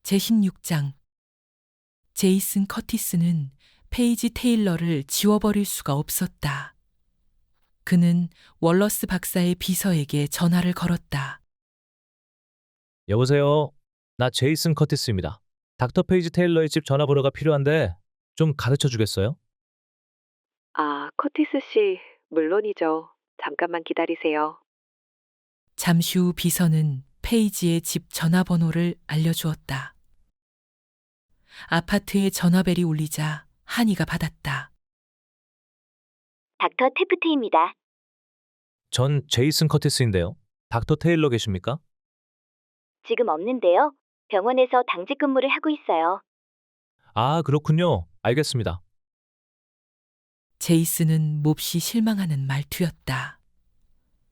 제16장. 제이슨 커티스는 페이지 테일러를 지워버릴 수가 없었다. 그는 월러스 박사의 비서에게 전화를 걸었다. 여보세요. 나 제이슨 커티스입니다. 닥터 페이지 테일러의 집 전화번호가 필요한데 좀 가르쳐 주겠어요? 아, 커티스 씨, 물론이죠. 잠깐만 기다리세요. 잠시 후 비서는 페이지의 집 전화번호를 알려주었다. 아파트에 전화벨이 울리자 한이가 받았다. 닥터 테프트입니다. 전 제이슨 커티스인데요. 닥터 테일러 계십니까? 지금 없는데요. 병원에서 당직 근무를 하고 있어요. 아, 그렇군요. 알겠습니다. 제이슨은 몹시 실망하는 말투였다.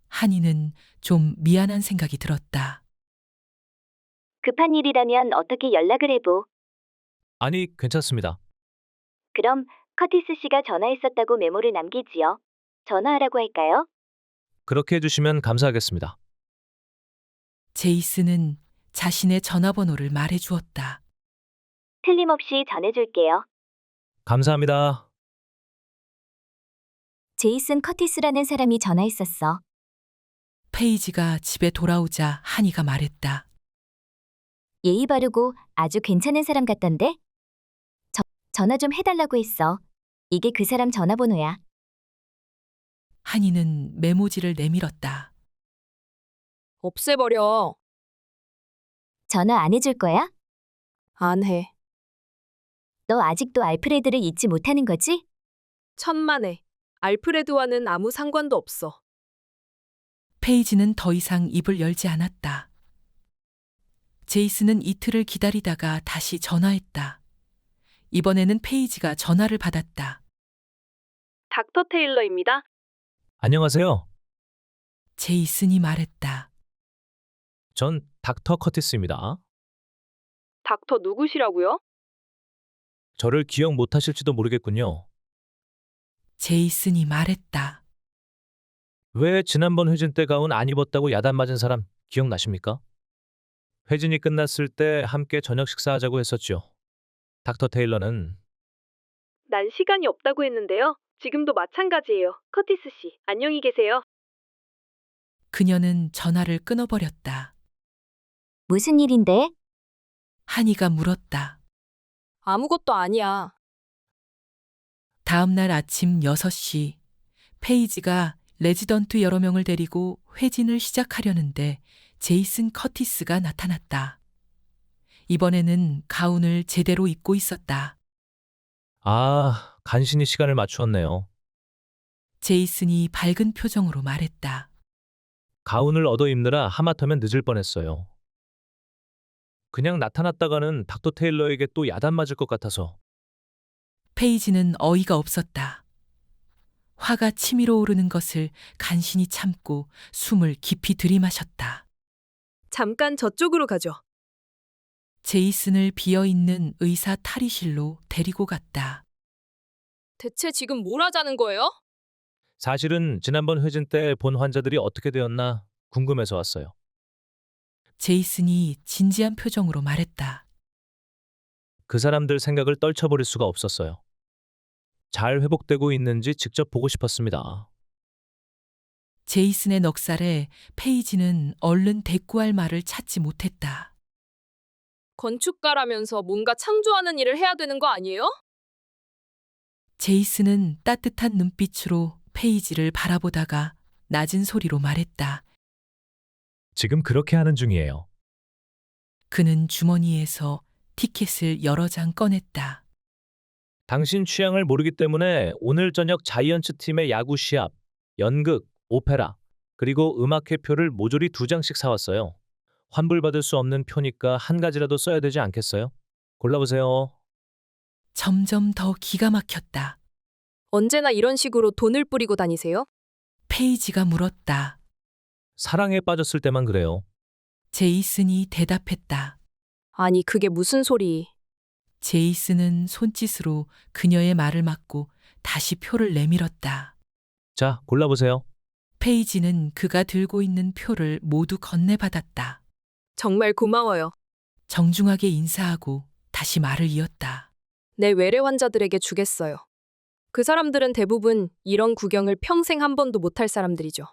한이는 좀 미안한 생각이 들었다. 급한 일이라면 어떻게 연락을 해보. 아니, 괜찮습니다. 그럼 커티스 씨가 전화했었다고 메모를 남기지요. 전화하라고 할까요? 그렇게 해주시면 감사하겠습니다. 제이슨은 자신의 전화번호를 말해주었다. 틀림없이 전해줄게요. 감사합니다. 제이슨 커티스라는 사람이 전화했었어. 페이지가 집에 돌아오자 한이가 말했다. 예의 바르고 아주 괜찮은 사람 같던데? 전화 좀 해달라고 했어. 이게 그 사람 전화번호야. 한이는 메모지를 내밀었다. 없애버려. 전화 안 해줄 거야? 안 해. 너 아직도 알프레드를 잊지 못하는 거지? 천만에. 알프레드와는 아무 상관도 없어. 페이지는 더 이상 입을 열지 않았다. 제이슨은 이틀을 기다리다가 다시 전화했다. 이번에는 페이지가 전화를 받았다. 닥터 테일러입니다. 안녕하세요. 제이슨이 말했다. 전 닥터 커티스입니다. 닥터 누구시라고요? 저를 기억 못하실지도 모르겠군요. 제이슨이 말했다. 왜 지난번 회진 때 가운 안 입었다고 야단 맞은 사람 기억나십니까? 회진이 끝났을 때 함께 저녁 식사하자고 했었죠. 닥터 테일러는 난 시간이 없다고 했는데요. 지금도 마찬가지예요. 커티스 씨, 안녕히 계세요. 그녀는 전화를 끊어버렸다. 무슨 일인데? 한이가 물었다. 아무것도 아니야. 다음 날 아침 6시, 페이지가 레지던트 여러 명을 데리고 회진을 시작하려는데 제이슨 커티스가 나타났다. 이번에는 가운을 제대로 입고 있었다. 아, 간신히 시간을 맞추었네요. 제이슨이 밝은 표정으로 말했다. 가운을 얻어 입느라 하마터면 늦을 뻔했어요. 그냥 나타났다가는 닥터 테일러에게 또 야단 맞을 것 같아서. 페이지는 어이가 없었다. 화가 치밀어 오르는 것을 간신히 참고 숨을 깊이 들이마셨다. 잠깐 저쪽으로 가죠. 제이슨을 비어있는 의사 탈의실로 데리고 갔다. 대체 지금 뭘 하자는 거예요? 사실은 지난번 회진 때 본 환자들이 어떻게 되었나 궁금해서 왔어요. 제이슨이 진지한 표정으로 말했다. 그 사람들 생각을 떨쳐버릴 수가 없었어요. 잘 회복되고 있는지 직접 보고 싶었습니다. 제이슨의 넉살에 페이지는 얼른 대꾸할 말을 찾지 못했다. 건축가라면서 뭔가 창조하는 일을 해야 되는 거 아니에요? 제이슨은 따뜻한 눈빛으로 페이지를 바라보다가 낮은 소리로 말했다. 지금 그렇게 하는 중이에요. 그는 주머니에서 티켓을 여러 장 꺼냈다. 당신 취향을 모르기 때문에 오늘 저녁 자이언츠 팀의 야구 시합, 연극, 오페라, 그리고 음악회 표를 모조리 2장씩 사왔어요. 환불받을 수 없는 표니까 한 가지라도 써야 되지 않겠어요? 골라보세요. 점점 더 기가 막혔다. 언제나 이런 식으로 돈을 뿌리고 다니세요? 페이지가 물었다. 사랑에 빠졌을 때만 그래요. 제이슨이 대답했다. 아니, 그게 무슨 소리. 제이슨은 손짓으로 그녀의 말을 막고 다시 표를 내밀었다. 자, 골라보세요. 페이지는 그가 들고 있는 표를 모두 건네받았다. 정말 고마워요. 정중하게 인사하고 다시 말을 이었다. 내 외래 환자들에게 주겠어요. 그 사람들은 대부분 이런 구경을 평생 한 번도 못할 사람들이죠.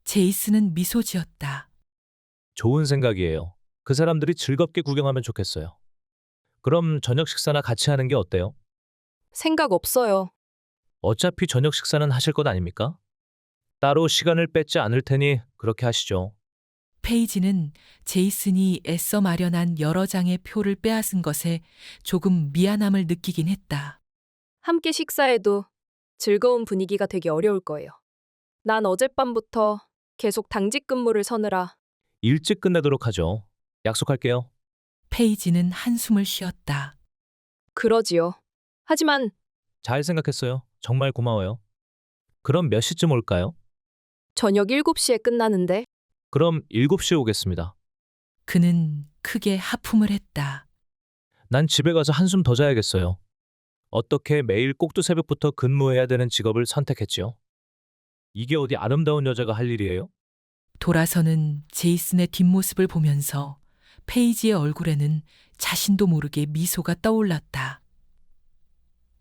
제이슨은 미소 지었다. 좋은 생각이에요. 그 사람들이 즐겁게 구경하면 좋겠어요. 그럼 저녁 식사나 같이 하는 게 어때요? 생각 없어요. 어차피 저녁 식사는 하실 것 아닙니까? 따로 시간을 뺏지 않을 테니 그렇게 하시죠. 페이지는 제이슨이 애써 마련한 여러 장의 표를 빼앗은 것에 조금 미안함을 느끼긴 했다. 함께 식사해도 즐거운 분위기가 되기 어려울 거예요. 난 어젯밤부터 계속 당직 근무를 서느라 일찍 끝내도록 하죠. 약속할게요. 페이지는 한숨을 쉬었다. 그러지요. 하지만 잘 생각했어요. 정말 고마워요. 그럼 몇 시쯤 올까요? 저녁 7시에 끝나는데 그럼 7시에 오겠습니다. 그는 크게 하품을 했다. 난 집에 가서 한숨 더 자야겠어요. 어떻게 매일 꼭두 새벽부터 근무해야 되는 직업을 선택했지요? 이게 어디 아름다운 여자가 할 일이에요? 돌아서는 제이슨의 뒷모습을 보면서 페이지의 얼굴에는 자신도 모르게 미소가 떠올랐다.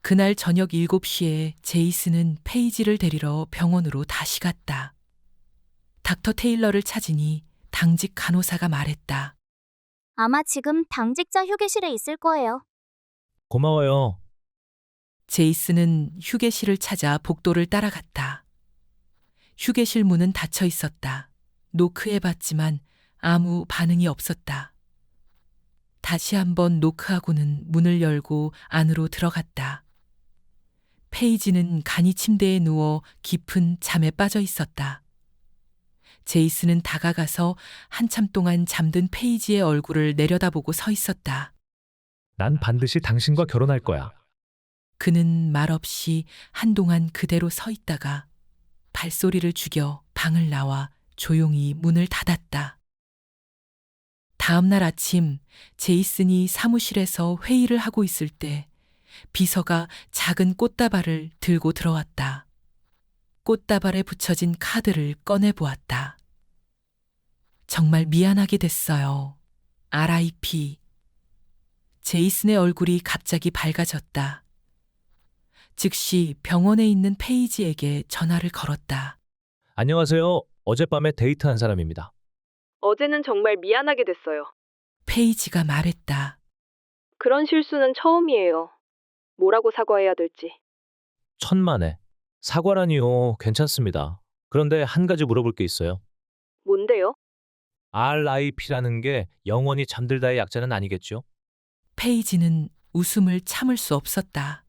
그날 저녁 7시에 제이슨은 페이지를 데리러 병원으로 다시 갔다. 닥터 테일러를 찾으니 당직 간호사가 말했다. 아마 지금 당직자 휴게실에 있을 거예요. 고마워요. 제이슨은 휴게실을 찾아 복도를 따라갔다. 휴게실 문은 닫혀 있었다. 노크해봤지만 아무 반응이 없었다. 다시 한번 노크하고는 문을 열고 안으로 들어갔다. 페이지는 간이 침대에 누워 깊은 잠에 빠져 있었다. 제이슨은 다가가서 한참 동안 잠든 페이지의 얼굴을 내려다보고 서 있었다. 난 반드시 당신과 결혼할 거야. 그는 말없이 한동안 그대로 서 있다가 발소리를 죽여 방을 나와 조용히 문을 닫았다. 다음 날 아침 제이슨이 사무실에서 회의를 하고 있을 때 비서가 작은 꽃다발을 들고 들어왔다. 꽃다발에 붙여진 카드를 꺼내 보았다. 정말 미안하게 됐어요. RIP. 제이슨의 얼굴이 갑자기 밝아졌다. 즉시 병원에 있는 페이지에게 전화를 걸었다. 안녕하세요. 어젯밤에 데이트한 사람입니다. 어제는 정말 미안하게 됐어요. 페이지가 말했다. 그런 실수는 처음이에요. 뭐라고 사과해야 될지. 천만에. 사과라니요. 괜찮습니다. 그런데 한 가지 물어볼 게 있어요. 뭔데요? RIP라는 게 영원히 잠들다의 약자는 아니겠죠? 페이지는 웃음을 참을 수 없었다.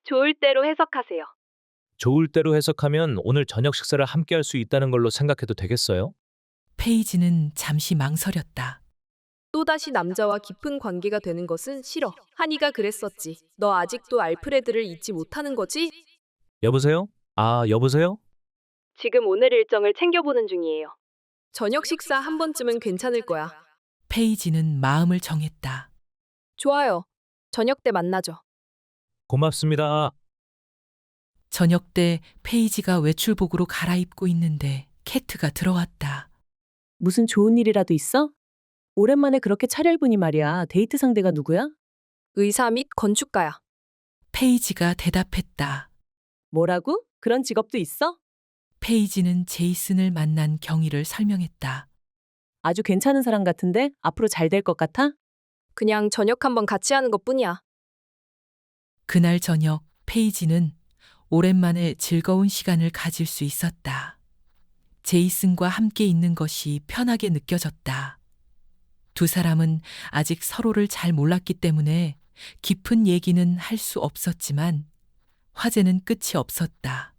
좋을 대로 해석하세요. 좋을 대로 해석하면 오늘 저녁 식사를 함께 할 수 있다는 걸로 생각해도 되겠어요? 페이지는 잠시 망설였다. 또다시 남자와 깊은 관계가 되는 것은 싫어. 한이가 그랬었지. 너 아직도 알프레드를 잊지 못하는 거지? 여보세요? 여보세요? 지금 오늘 일정을 챙겨보는 중이에요. 저녁 식사 한 번쯤은 괜찮을 거야. 페이지는 마음을 정했다. 좋아요. 저녁 때 만나죠. 고맙습니다. 저녁 때 페이지가 외출복으로 갈아입고 있는데 캐트가 들어왔다. 무슨 좋은 일이라도 있어? 오랜만에 그렇게 차려입으니 말이야. 데이트 상대가 누구야? 의사 및 건축가야. 페이지가 대답했다. 뭐라고? 그런 직업도 있어? 페이지는 제이슨을 만난 경위를 설명했다. 아주 괜찮은 사람 같은데 앞으로 잘 될 것 같아? 그냥 저녁 한번 같이 하는 것뿐이야. 그날 저녁 페이지는 오랜만에 즐거운 시간을 가질 수 있었다. 제이슨과 함께 있는 것이 편하게 느껴졌다. 두 사람은 아직 서로를 잘 몰랐기 때문에 깊은 얘기는 할 수 없었지만 화제는 끝이 없었다.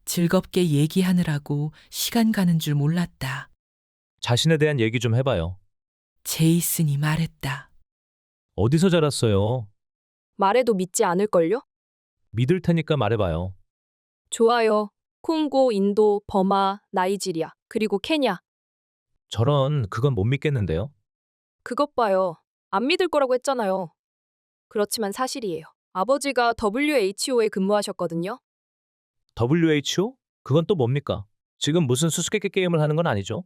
즐겁게 얘기하느라고 시간 가는 줄 몰랐다. 자신에 대한 얘기 좀 해봐요. 제이슨이 말했다. 어디서 자랐어요? 말해도 믿지 않을걸요? 믿을 테니까 말해봐요. 좋아요. 콩고, 인도, 버마, 나이지리아, 그리고 케냐. 저런, 그건 못 믿겠는데요? 그것 봐요. 안 믿을 거라고 했잖아요. 그렇지만 사실이에요. 아버지가 WHO에 근무하셨거든요. WHO? 그건 또 뭡니까? 지금 무슨 수수께끼 게임을 하는 건 아니죠?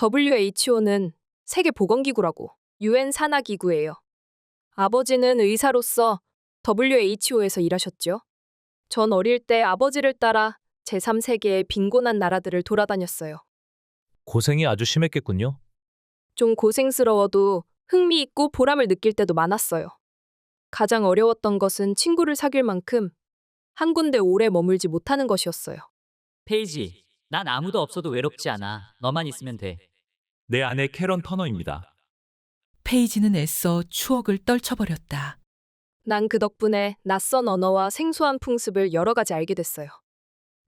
WHO는 세계보건기구라고. UN 산하기구예요. 아버지는 의사로서 WHO에서 일하셨죠. 전 어릴 때 아버지를 따라 제3세계의 빈곤한 나라들을 돌아다녔어요. 고생이 아주 심했겠군요. 좀 고생스러워도 흥미있고 보람을 느낄 때도 많았어요. 가장 어려웠던 것은 친구를 사귈 만큼 한 군데 오래 머물지 못하는 것이었어요. 페이지, 난 아무도 없어도 외롭지 않아. 너만 있으면 돼. 내 아내 캐런 터너입니다. 페이지는 애써 추억을 떨쳐버렸다. 난 그 덕분에 낯선 언어와 생소한 풍습을 여러 가지 알게 됐어요.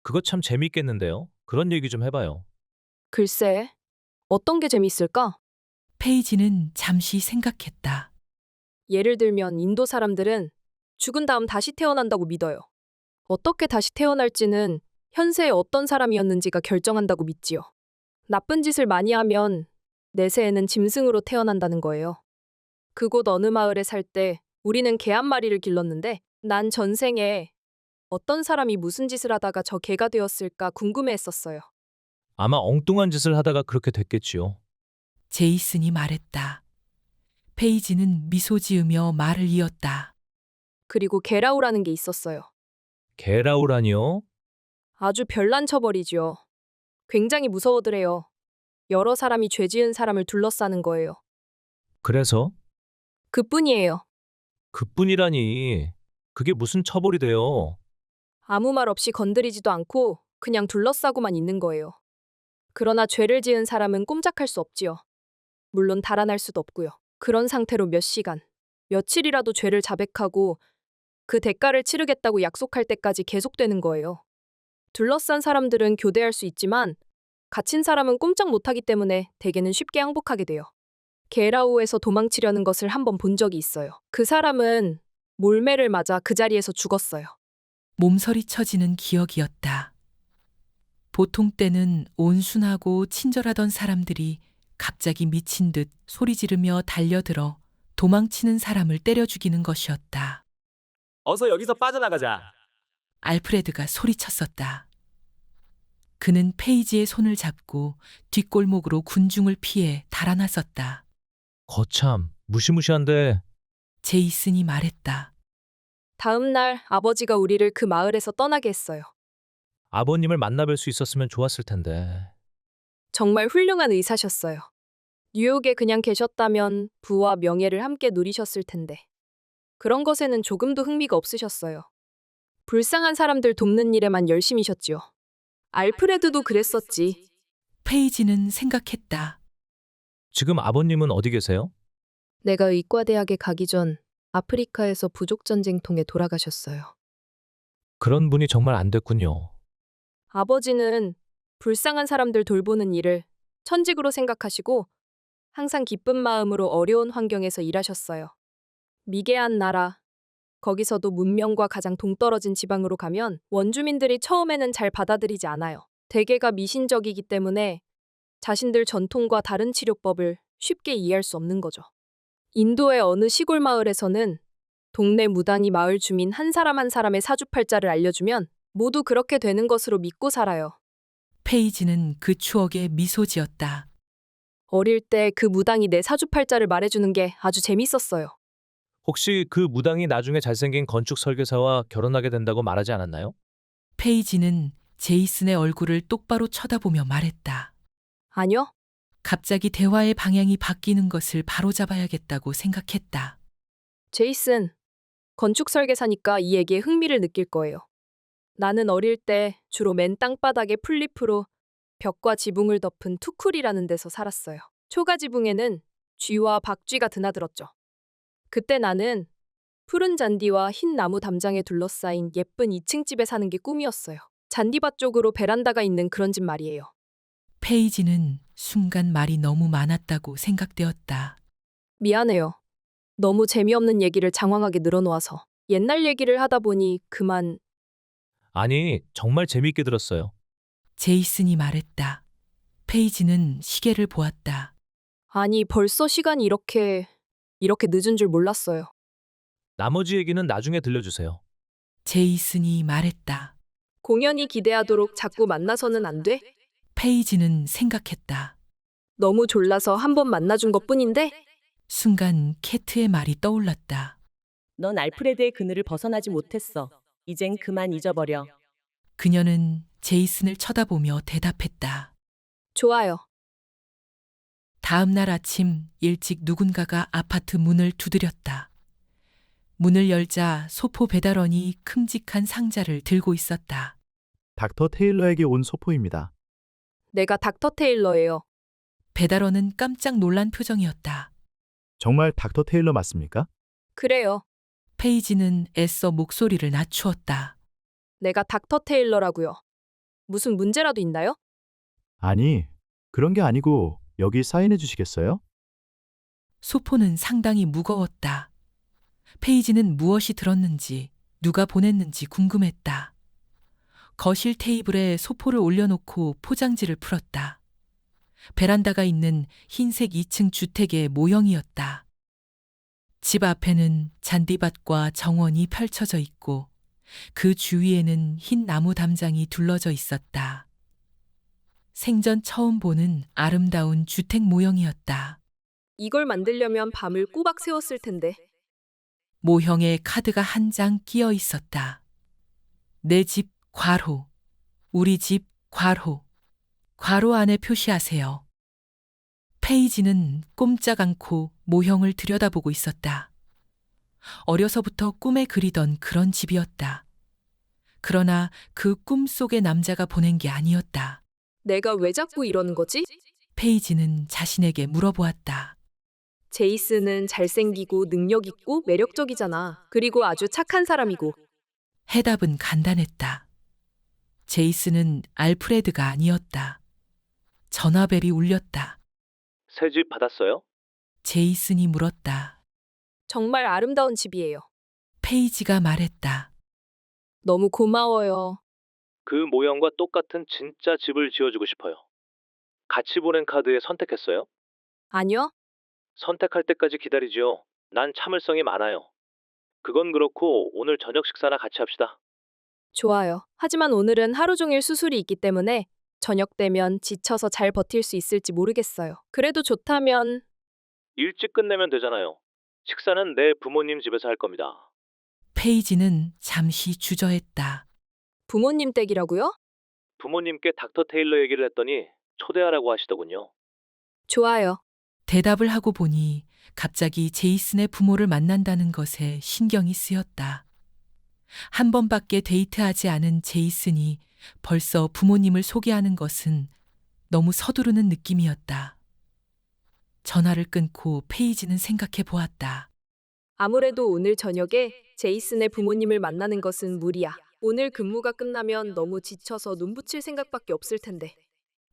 그거 참 재밌겠는데요. 그런 얘기 좀 해봐요. 글쎄, 어떤 게 재밌을까? 페이지는 잠시 생각했다. 예를 들면 인도 사람들은 죽은 다음 다시 태어난다고 믿어요. 어떻게 다시 태어날지는 현세에 어떤 사람이었는지가 결정한다고 믿지요. 나쁜 짓을 많이 하면 내세에는 짐승으로 태어난다는 거예요. 그곳 어느 마을에 살 때 우리는 개 한 마리를 길렀는데 난 전생에 어떤 사람이 무슨 짓을 하다가 저 개가 되었을까 궁금해했었어요. 아마 엉뚱한 짓을 하다가 그렇게 됐겠지요. 제이슨이 말했다. 페이지는 미소 지으며 말을 이었다. 그리고 게라우라는 게 있었어요. 게라우라니요? 아주 별난 처벌이지요. 굉장히 무서워더래요. 여러 사람이 죄 지은 사람을 둘러싸는 거예요. 그래서? 그뿐이에요. 그뿐이라니. 그게 무슨 처벌이 돼요? 아무 말 없이 건드리지도 않고 그냥 둘러싸고만 있는 거예요. 그러나 죄를 지은 사람은 꼼짝할 수 없지요. 물론 달아날 수도 없고요. 그런 상태로 몇 시간, 며칠이라도 죄를 자백하고 그 대가를 치르겠다고 약속할 때까지 계속되는 거예요. 둘러싼 사람들은 교대할 수 있지만 갇힌 사람은 꼼짝 못하기 때문에 대개는 쉽게 항복하게 돼요. 게라우에서 도망치려는 것을 한번 본 적이 있어요. 그 사람은 몰매를 맞아 그 자리에서 죽었어요. 몸서리 쳐지는 기억이었다. 보통 때는 온순하고 친절하던 사람들이 갑자기 미친 듯 소리 지르며 달려들어 도망치는 사람을 때려 죽이는 것이었다. 어서 여기서 빠져나가자. 알프레드가 소리쳤었다. 그는 페이지의 손을 잡고 뒷골목으로 군중을 피해 달아났었다. 거참, 무시무시한데. 제이슨이 말했다. 다음 날 아버지가 우리를 그 마을에서 떠나게 했어요. 아버님을 만나뵐 수 있었으면 좋았을 텐데. 정말 훌륭한 의사셨어요. 뉴욕에 그냥 계셨다면 부와 명예를 함께 누리셨을 텐데. 그런 것에는 조금도 흥미가 없으셨어요. 불쌍한 사람들 돕는 일에만 열심이셨지요. 알프레드도 그랬었지. 페이지는 생각했다. 지금 아버님은 어디 계세요? 내가 의과대학에 가기 전 아프리카에서 부족전쟁통에 돌아가셨어요. 그런 분이 정말 안 됐군요. 아버지는 불쌍한 사람들 돌보는 일을 천직으로 생각하시고 항상 기쁜 마음으로 어려운 환경에서 일하셨어요. 미개한 나라, 거기서도 문명과 가장 동떨어진 지방으로 가면 원주민들이 처음에는 잘 받아들이지 않아요. 대개가 미신적이기 때문에 자신들 전통과 다른 치료법을 쉽게 이해할 수 없는 거죠. 인도의 어느 시골 마을에서는 동네 무당이 마을 주민 한 사람 한 사람의 사주팔자를 알려주면 모두 그렇게 되는 것으로 믿고 살아요. 페이지는 그 추억에 미소 지었다. 어릴 때 그 무당이 내 사주팔자를 말해주는 게 아주 재밌었어요. 혹시 그 무당이 나중에 잘생긴 건축 설계사와 결혼하게 된다고 말하지 않았나요? 페이지는 제이슨의 얼굴을 똑바로 쳐다보며 말했다. 아니요? 갑자기 대화의 방향이 바뀌는 것을 바로잡아야겠다고 생각했다. 제이슨, 건축 설계사니까 이 얘기에 흥미를 느낄 거예요. 나는 어릴 때 주로 맨 땅바닥에 풀잎으로 벽과 지붕을 덮은 투쿨이라는 데서 살았어요. 초가 지붕에는 쥐와 박쥐가 드나들었죠. 그때 나는 푸른 잔디와 흰 나무 담장에 둘러싸인 예쁜 2층 집에 사는 게 꿈이었어요. 잔디밭 쪽으로 베란다가 있는 그런 집 말이에요. 페이지는 순간 말이 너무 많았다고 생각되었다. 미안해요. 너무 재미없는 얘기를 장황하게 늘어놓아서. 옛날 얘기를 하다 보니 그만. 아니, 정말 재미있게 들었어요. 제이슨이 말했다. 페이지는 시계를 보았다. 아니, 벌써 시간이 이렇게 늦은 줄 몰랐어요. 나머지 얘기는 나중에 들려주세요. 제이슨이 말했다. 공연히 기대하도록 자꾸 만나서는 안 돼? 페이지는 생각했다. 너무 졸라서 한 번 만나준 것뿐인데? 순간 캐트의 말이 떠올랐다. 넌 알프레드의 그늘을 벗어나지 못했어. 이젠 그만 잊어버려. 그녀는 제이슨을 쳐다보며 대답했다. 좋아요. 다음 날 아침 일찍 누군가가 아파트 문을 두드렸다. 문을 열자 소포 배달원이 큼직한 상자를 들고 있었다. 닥터 테일러에게 온 소포입니다. 내가 닥터 테일러예요. 배달원은 깜짝 놀란 표정이었다. 정말 닥터 테일러 맞습니까? 그래요. 페이지는 애써 목소리를 낮추었다. 내가 닥터 테일러라고요. 무슨 문제라도 있나요? 아니, 그런 게 아니고 여기 사인해 주시겠어요? 소포는 상당히 무거웠다. 페이지는 무엇이 들었는지, 누가 보냈는지 궁금했다. 거실 테이블에 소포를 올려놓고 포장지를 풀었다. 베란다가 있는 흰색 2층 주택의 모형이었다. 집 앞에는 잔디밭과 정원이 펼쳐져 있고 그 주위에는 흰 나무 담장이 둘러져 있었다. 생전 처음 보는 아름다운 주택 모형이었다. 이걸 만들려면 밤을 꼬박 새웠을 텐데. 모형에 카드가 한 장 끼어 있었다. 내 집 괄호, 우리 집 괄호, 괄호 안에 표시하세요. 페이지는 꼼짝 않고 모형을 들여다보고 있었다. 어려서부터 꿈에 그리던 그런 집이었다. 그러나 그 꿈 속의 남자가 보낸 게 아니었다. 내가 왜 자꾸 이러는 거지? 페이지는 자신에게 물어보았다. 제이슨은 잘생기고 능력 있고 매력적이잖아. 그리고 아주 착한 사람이고. 해답은 간단했다. 제이슨은 알프레드가 아니었다. 전화벨이 울렸다. 새 집 받았어요? 제이슨이 물었다. 정말 아름다운 집이에요. 페이지가 말했다. 너무 고마워요. 그 모형과 똑같은 진짜 집을 지어주고 싶어요. 같이 보낸 카드에 선택했어요? 아니요? 선택할 때까지 기다리지요. 난 참을성이 많아요. 그건 그렇고 오늘 저녁 식사나 같이 합시다. 좋아요. 하지만 오늘은 하루 종일 수술이 있기 때문에 저녁 되면 지쳐서 잘 버틸 수 있을지 모르겠어요. 그래도 좋다면 일찍 끝내면 되잖아요. 식사는 내 부모님 집에서 할 겁니다. 페이지는 잠시 주저했다. 부모님 댁이라고요? 부모님께 닥터 테일러 얘기를 했더니 초대하라고 하시더군요. 좋아요. 대답을 하고 보니 갑자기 제이슨의 부모를 만난다는 것에 신경이 쓰였다. 한 번밖에 데이트하지 않은 제이슨이 벌써 부모님을 소개하는 것은 너무 서두르는 느낌이었다. 전화를 끊고 페이지는 생각해 보았다. 아무래도 오늘 저녁에 제이슨의 부모님을 만나는 것은 무리야. 오늘 근무가 끝나면 너무 지쳐서 눈 붙일 생각밖에 없을 텐데.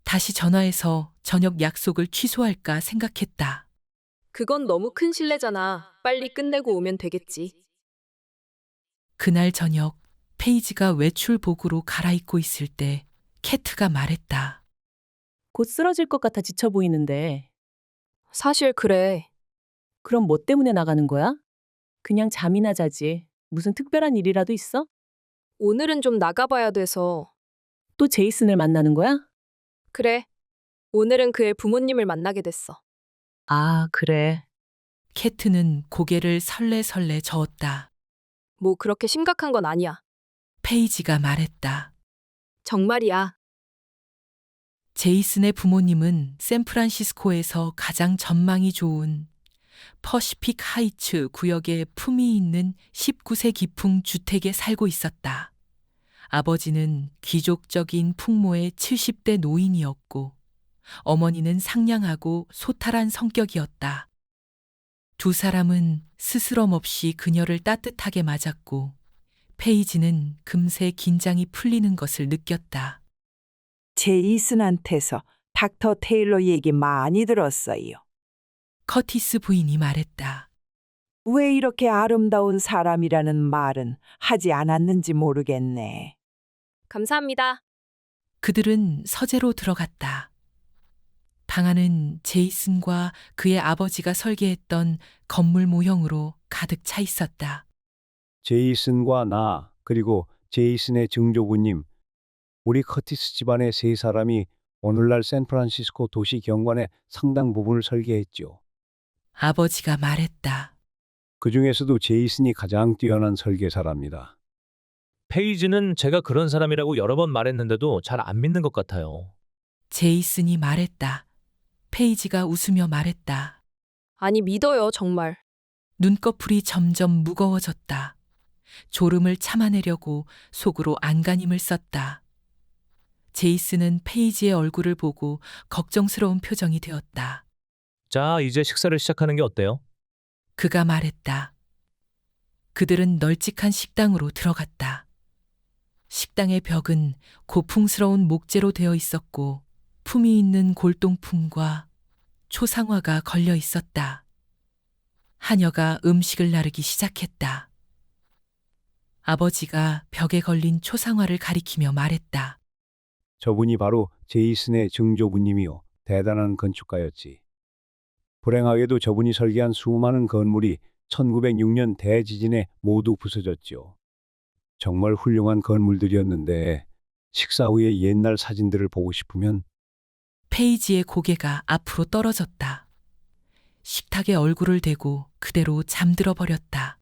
다시 전화해서 저녁 약속을 취소할까 생각했다. 그건 너무 큰 실례잖아. 빨리 끝내고 오면 되겠지. 그날 저녁 페이지가 외출복으로 갈아입고 있을 때 캐트가 말했다. 곧 쓰러질 것 같아 지쳐 보이는데. 사실 그래. 그럼 뭐 때문에 나가는 거야? 그냥 잠이나 자지. 무슨 특별한 일이라도 있어? 오늘은 좀 나가봐야 돼서. 또 제이슨을 만나는 거야? 그래. 오늘은 그의 부모님을 만나게 됐어. 아, 그래. 캐트는 고개를 설레설레 저었다. 뭐 그렇게 심각한 건 아니야. 페이지가 말했다. 정말이야. 제이슨의 부모님은 샌프란시스코에서 가장 전망이 좋은 퍼시픽 하이츠 구역의 품위 있는 19세 기풍 주택에 살고 있었다. 아버지는 귀족적인 풍모의 70대 노인이었고 어머니는 상냥하고 소탈한 성격이었다. 두 사람은 스스럼 없이 그녀를 따뜻하게 맞았고 페이지는 금세 긴장이 풀리는 것을 느꼈다. 제이슨한테서 닥터 테일러 얘기 많이 들었어요. 커티스 부인이 말했다. 왜 이렇게 아름다운 사람이라는 말은 하지 않았는지 모르겠네. 감사합니다. 그들은 서재로 들어갔다. 방 안은 제이슨과 그의 아버지가 설계했던 건물 모형으로 가득 차 있었다. 제이슨과 나, 그리고 제이슨의 증조부님, 우리 커티스 집안의 세 사람이 오늘날 샌프란시스코 도시 경관의 상당 부분을 설계했죠. 아버지가 말했다. 그 중에서도 제이슨이 가장 뛰어난 설계사랍니다. 페이지는 제가 그런 사람이라고 여러 번 말했는데도 잘 안 믿는 것 같아요. 제이슨이 말했다. 페이지가 웃으며 말했다. 아니, 믿어요, 정말. 눈꺼풀이 점점 무거워졌다. 졸음을 참아내려고 속으로 안간힘을 썼다. 제이슨은 페이지의 얼굴을 보고 걱정스러운 표정이 되었다. 자, 이제 식사를 시작하는 게 어때요? 그가 말했다. 그들은 널찍한 식당으로 들어갔다. 식당의 벽은 고풍스러운 목재로 되어 있었고 품이 있는 골동품과 초상화가 걸려 있었다. 하녀가 음식을 나르기 시작했다. 아버지가 벽에 걸린 초상화를 가리키며 말했다. 저분이 바로 제이슨의 증조부님이요. 대단한 건축가였지. 불행하게도 저분이 설계한 수많은 건물이 1906년 대지진에 모두 부서졌죠. 정말 훌륭한 건물들이었는데 식사 후에 옛날 사진들을 보고 싶으면 페이지의 고개가 앞으로 떨어졌다. 식탁에 얼굴을 대고 그대로 잠들어 버렸다.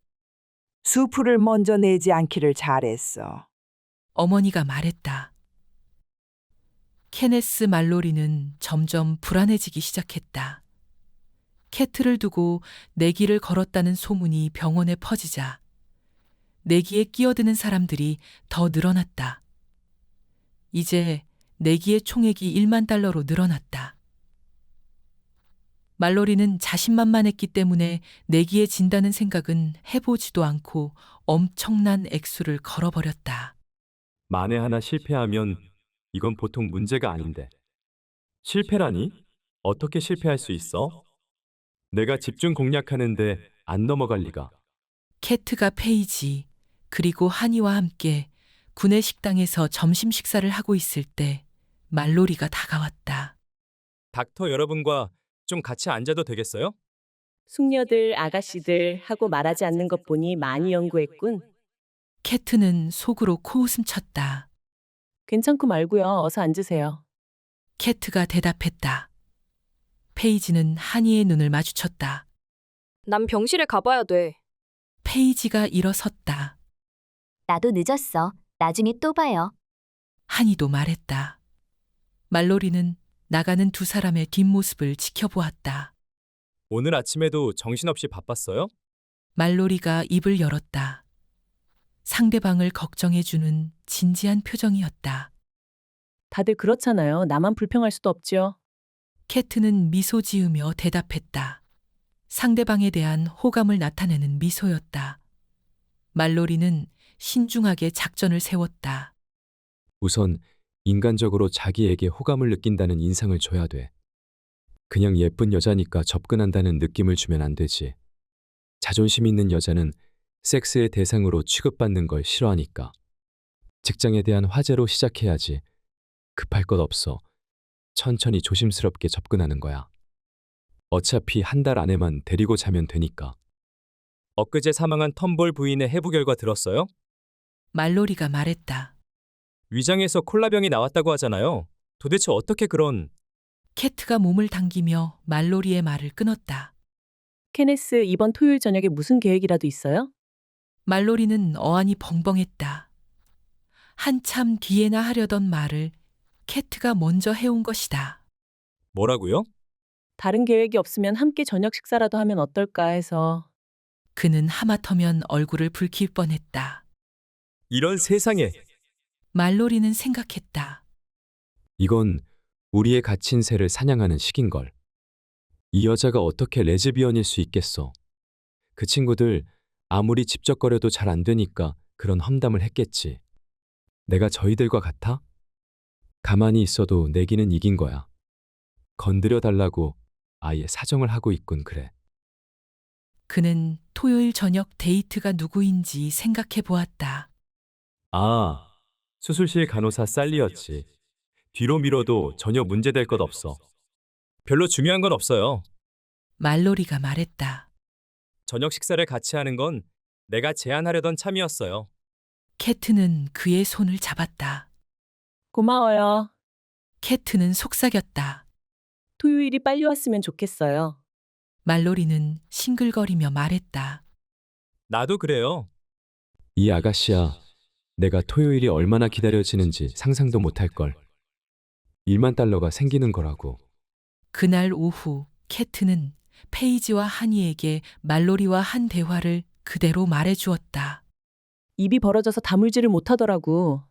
수프를 먼저 내지 않기를 잘했어. 어머니가 말했다. 케네스 말로리는 점점 불안해지기 시작했다. 캐트를 두고 내기를 걸었다는 소문이 병원에 퍼지자 내기에 끼어드는 사람들이 더 늘어났다. 이제 내기의 총액이 1만 달러로 늘어났다. 말로리는 자신만만했기 때문에 내기에 진다는 생각은 해보지도 않고 엄청난 액수를 걸어버렸다. 만에 하나 실패하면 이건 보통 문제가 아닌데. 실패라니? 어떻게 실패할 수 있어? 내가 집중 공략하는데 안 넘어갈 리가. 캐트가 페이지 그리고 하니와 함께 구내 식당에서 점심 식사를 하고 있을 때 말로리가 다가왔다. 닥터 여러분과 좀 같이 앉아도 되겠어요? 숙녀들, 아가씨들 하고 말하지 않는 것 보니 많이 연구했군. 캐트는 속으로 코웃음 쳤다. 괜찮고 말고요. 어서 앉으세요. 캐트가 대답했다. 페이지는 하니의 눈을 마주쳤다. 난 병실에 가봐야 돼. 페이지가 일어섰다. 나도 늦었어. 나중에 또 봐요. 하니도 말했다. 말로리는 나가는 두 사람의 뒷모습을 지켜보았다. 오늘 아침에도 정신없이 바빴어요? 말로리가 입을 열었다. 상대방을 걱정해주는 진지한 표정이었다. 다들 그렇잖아요. 나만 불평할 수도 없죠. 캐트는 미소 지으며 대답했다. 상대방에 대한 호감을 나타내는 미소였다. 말로리는 신중하게 작전을 세웠다. 우선 인간적으로 자기에게 호감을 느낀다는 인상을 줘야 돼. 그냥 예쁜 여자니까 접근한다는 느낌을 주면 안 되지. 자존심 있는 여자는 섹스의 대상으로 취급받는 걸 싫어하니까. 직장에 대한 화제로 시작해야지. 급할 것 없어. 천천히 조심스럽게 접근하는 거야. 어차피 한 달 안에만 데리고 자면 되니까. 엊그제 사망한 텀볼 부인의 해부 결과 들었어요? 말로리가 말했다. 위장에서 콜라병이 나왔다고 하잖아요. 도대체 어떻게 그런... 캐트가 몸을 당기며 말로리의 말을 끊었다. 케네스, 이번 토요일 저녁에 무슨 계획이라도 있어요? 말로리는 어안이 벙벙했다. 한참 뒤에나 하려던 말을 캐트가 먼저 해온 것이다. 뭐라고요? 다른 계획이 없으면 함께 저녁 식사라도 하면 어떨까 해서. 그는 하마터면 얼굴을 붉힐 뻔했다. 이런 세상에... 말로리는 생각했다. 이건 우리의 갇힌 새를 사냥하는 식인걸. 이 여자가 어떻게 레즈비언일 수 있겠어. 그 친구들 아무리 집적거려도 잘 안 되니까 그런 험담을 했겠지. 내가 저희들과 같아? 가만히 있어도 내기는 이긴 거야. 건드려 달라고 아예 사정을 하고 있군 그래. 그는 토요일 저녁 데이트가 누구인지 생각해 보았다. 아, 수술실 간호사 살리였지. 뒤로 미뤄도 전혀 문제될 것 없어. 별로 중요한 건 없어요. 말로리가 말했다. 저녁 식사를 같이 하는 건 내가 제안하려던 참이었어요. 캐트는 그의 손을 잡았다. 말로리는 싱글거리며 말했다. 나도 그래요. 이 아가씨야, 내가 토요일이 얼마나 기다려지는지 상상도 못할 걸. 1만 달러가 생기는 거라고. 그날 오후 캐트는 페이지와 하니에게 말로리와 한 대화를 그대로 말해주었다. 입이 벌어져서 다물지를 못하더라고.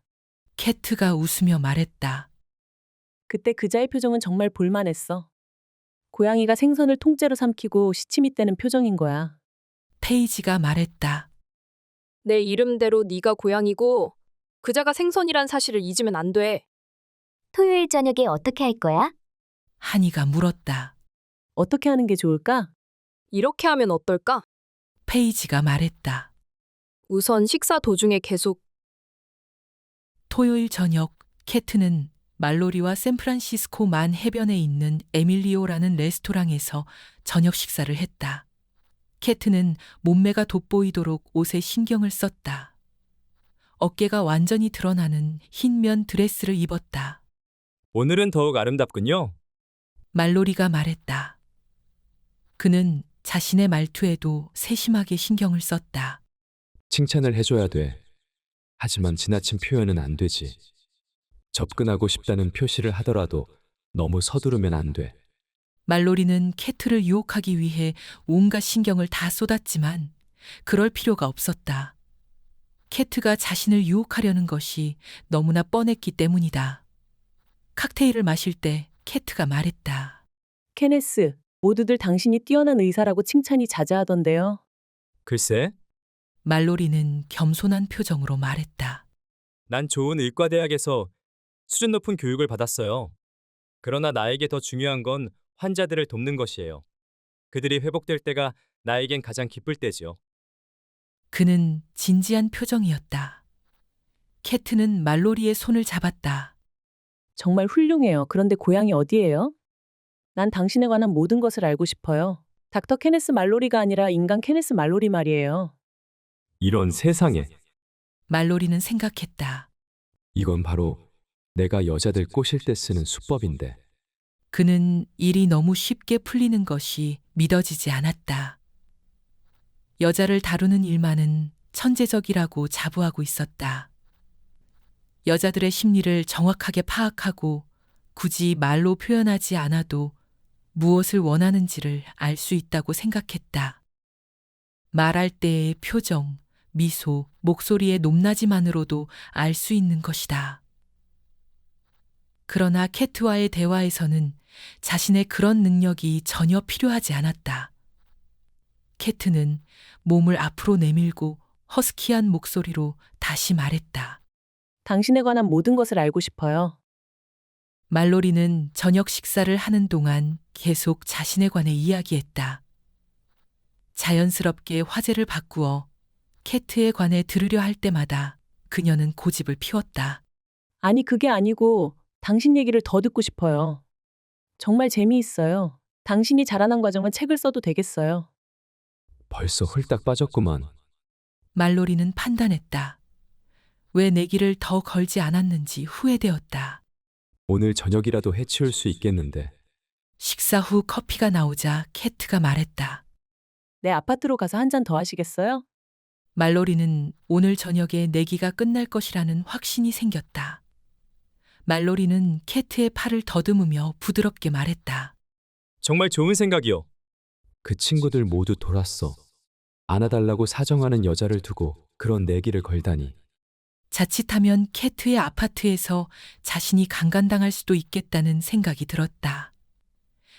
캐트가 웃으며 말했다. 그때 그자의 표정은 정말 볼만했어. 고양이가 생선을 통째로 삼키고 시치미 떼는 표정인 거야. 페이지가 말했다. 내 이름대로 네가 고양이고 그자가 생선이란 사실을 잊으면 안 돼. 토요일 저녁에 어떻게 할 거야? 하니가 물었다. 어떻게 하는 게 좋을까? 이렇게 하면 어떨까? 페이지가 말했다. 우선 식사 도중에 계속 토요일 저녁 캐트는 말로리와 샌프란시스코 만 해변에 있는 에밀리오라는 레스토랑에서 저녁 식사를 했다. 캐트는 몸매가 돋보이도록 옷에 신경을 썼다. 어깨가 완전히 드러나는 흰면 드레스를 입었다. 오늘은 더욱 아름답군요. 말로리가 말했다. 그는 자신의 말투에도 세심하게 신경을 썼다. 칭찬을 해줘야 돼. 하지만 지나친 표현은 안 되지. 접근하고 싶다는 표시를 하더라도 너무 서두르면 안 돼. 말로리는 캐트를 유혹하기 위해 온갖 신경을 다 쏟았지만 그럴 필요가 없었다. 캐트가 자신을 유혹하려는 것이 너무나 뻔했기 때문이다. 칵테일을 마실 때 캐트가 말했다. 케네스, 모두들 당신이 뛰어난 의사라고 칭찬이 자자하던데요. 글쎄, 말로리는 겸손한 표정으로 말했다. 난 좋은 의과대학에서 수준 높은 교육을 받았어요. 그러나 나에게 더 중요한 건 환자들을 돕는 것이에요. 그들이 회복될 때가 나에겐 가장 기쁠 때지요. 그는 진지한 표정이었다. 캐트는 말로리의 손을 잡았다. 정말 훌륭해요. 그런데 고향이 어디예요? 난 당신에 관한 모든 것을 알고 싶어요. 닥터 케네스 말로리가 아니라 인간 케네스 말로리 말이에요. 이런 세상에. 말로리는 생각했다. 이건 바로 내가 여자들 꼬실 때 쓰는 수법인데. 그는 일이 너무 쉽게 풀리는 것이 믿어지지 않았다. 여자를 다루는 일만은 천재적이라고 자부하고 있었다. 여자들의 심리를 정확하게 파악하고 굳이 말로 표현하지 않아도 무엇을 원하는지를 알 수 있다고 생각했다. 말할 때의 표정, 미소, 목소리의 높낮이만으로도 알 수 있는 것이다. 그러나 캐트와의 대화에서는 자신의 그런 능력이 전혀 필요하지 않았다. 캐트는 몸을 앞으로 내밀고 허스키한 목소리로 다시 말했다. 당신에 관한 모든 것을 알고 싶어요. 말로리는 저녁 식사를 하는 동안 계속 자신에 관해 이야기했다. 자연스럽게 화제를 바꾸어 캐트에 관해 들으려 할 때마다 그녀는 고집을 피웠다. 아니, 그게 아니고 당신 얘기를 더 듣고 싶어요. 정말 재미있어요. 당신이 자라난 과정은 책을 써도 되겠어요. 벌써 홀딱 빠졌구만. 말로리는 판단했다. 왜 내기를 더 걸지 않았는지 후회되었다. 오늘 저녁이라도 해치울 수 있겠는데. 식사 후 커피가 나오자 캐트가 말했다. 내 아파트로 가서 한 잔 더 하시겠어요? 말로리는 오늘 저녁에 내기가 끝날 것이라는 확신이 생겼다. 말로리는 캐트의 팔을 더듬으며 부드럽게 말했다. 정말 좋은 생각이요. 그 친구들 모두 돌았어. 안아달라고 사정하는 여자를 두고 그런 내기를 걸다니. 자칫하면 캐트의 아파트에서 자신이 강간당할 수도 있겠다는 생각이 들었다.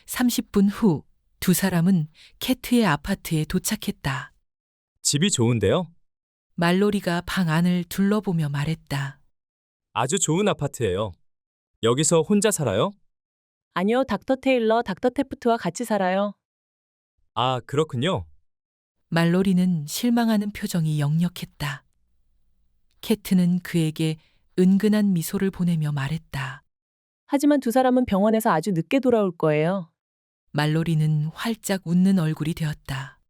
30분 후 두 사람은 캐트의 아파트에 도착했다. 집이 좋은데요? 말로리가 방 안을 둘러보며 말했다. 아주 좋은 아파트예요. 여기서 혼자 살아요? 아니요, 닥터 테일러, 닥터 테프트와 같이 살아요. 아, 그렇군요. 말로리는 실망하는 표정이 역력했다. 캐트는 그에게 은근한 미소를 보내며 말했다. 하지만 두 사람은 병원에서 아주 늦게 돌아올 거예요. 말로리는 활짝 웃는 얼굴이 되었다.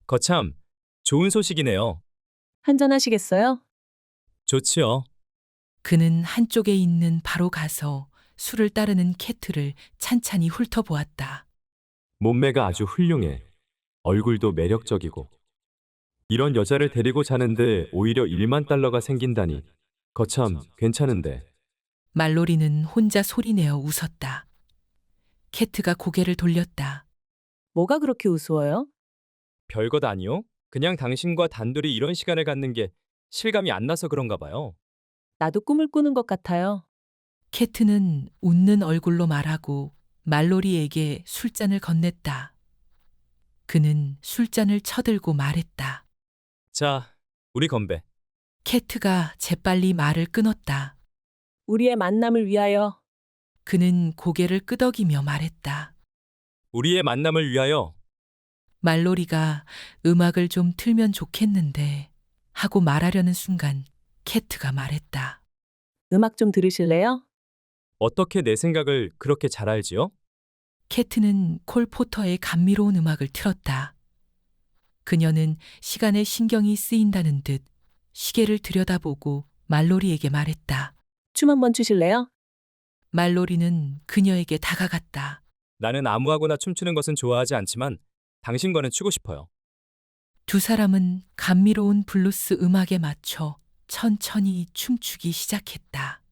거참, 좋은 소식이네요. 한잔 하시겠어요? 좋지요. 그는 한쪽에 있는 바로 가서 술을 따르는 캐트를 찬찬히 훑어보았다. 몸매가 아주 훌륭해. 얼굴도 매력적이고. 이런 여자를 데리고 자는데 오히려 1만 달러가 생긴다니. 거참 괜찮은데. 말로리는 혼자 소리내어 웃었다. 캐트가 고개를 돌렸다. 뭐가 그렇게 우스워요? 별것 아니요? 그냥 당신과 단둘이 이런 시간을 갖는 게 실감이 안 나서 그런가 봐요. 나도 꿈을 꾸는 것 같아요. 캐트는 웃는 얼굴로 말하고 말로리에게 술잔을 건넸다. 그는 술잔을 쳐들고 말했다. 자, 우리 건배. 캐트가 재빨리 말을 끊었다. 우리의 만남을 위하여. 그는 고개를 끄덕이며 말했다. 우리의 만남을 위하여. 말로리가 음악을 좀 틀면 좋겠는데 하고 말하려는 순간 캐트가 말했다. 음악 좀 들으실래요? 어떻게 내 생각을 그렇게 잘 알지요? 캐트는 콜 포터의 감미로운 음악을 틀었다. 그녀는 시간에 신경이 쓰인다는 듯 시계를 들여다보고 말로리에게 말했다. 춤 한번 추실래요? 말로리는 그녀에게 다가갔다. 나는 아무하고나 춤추는 것은 좋아하지 않지만 당신과는 추고 싶어요. 두 사람은 감미로운 블루스 음악에 맞춰 천천히 춤추기 시작했다.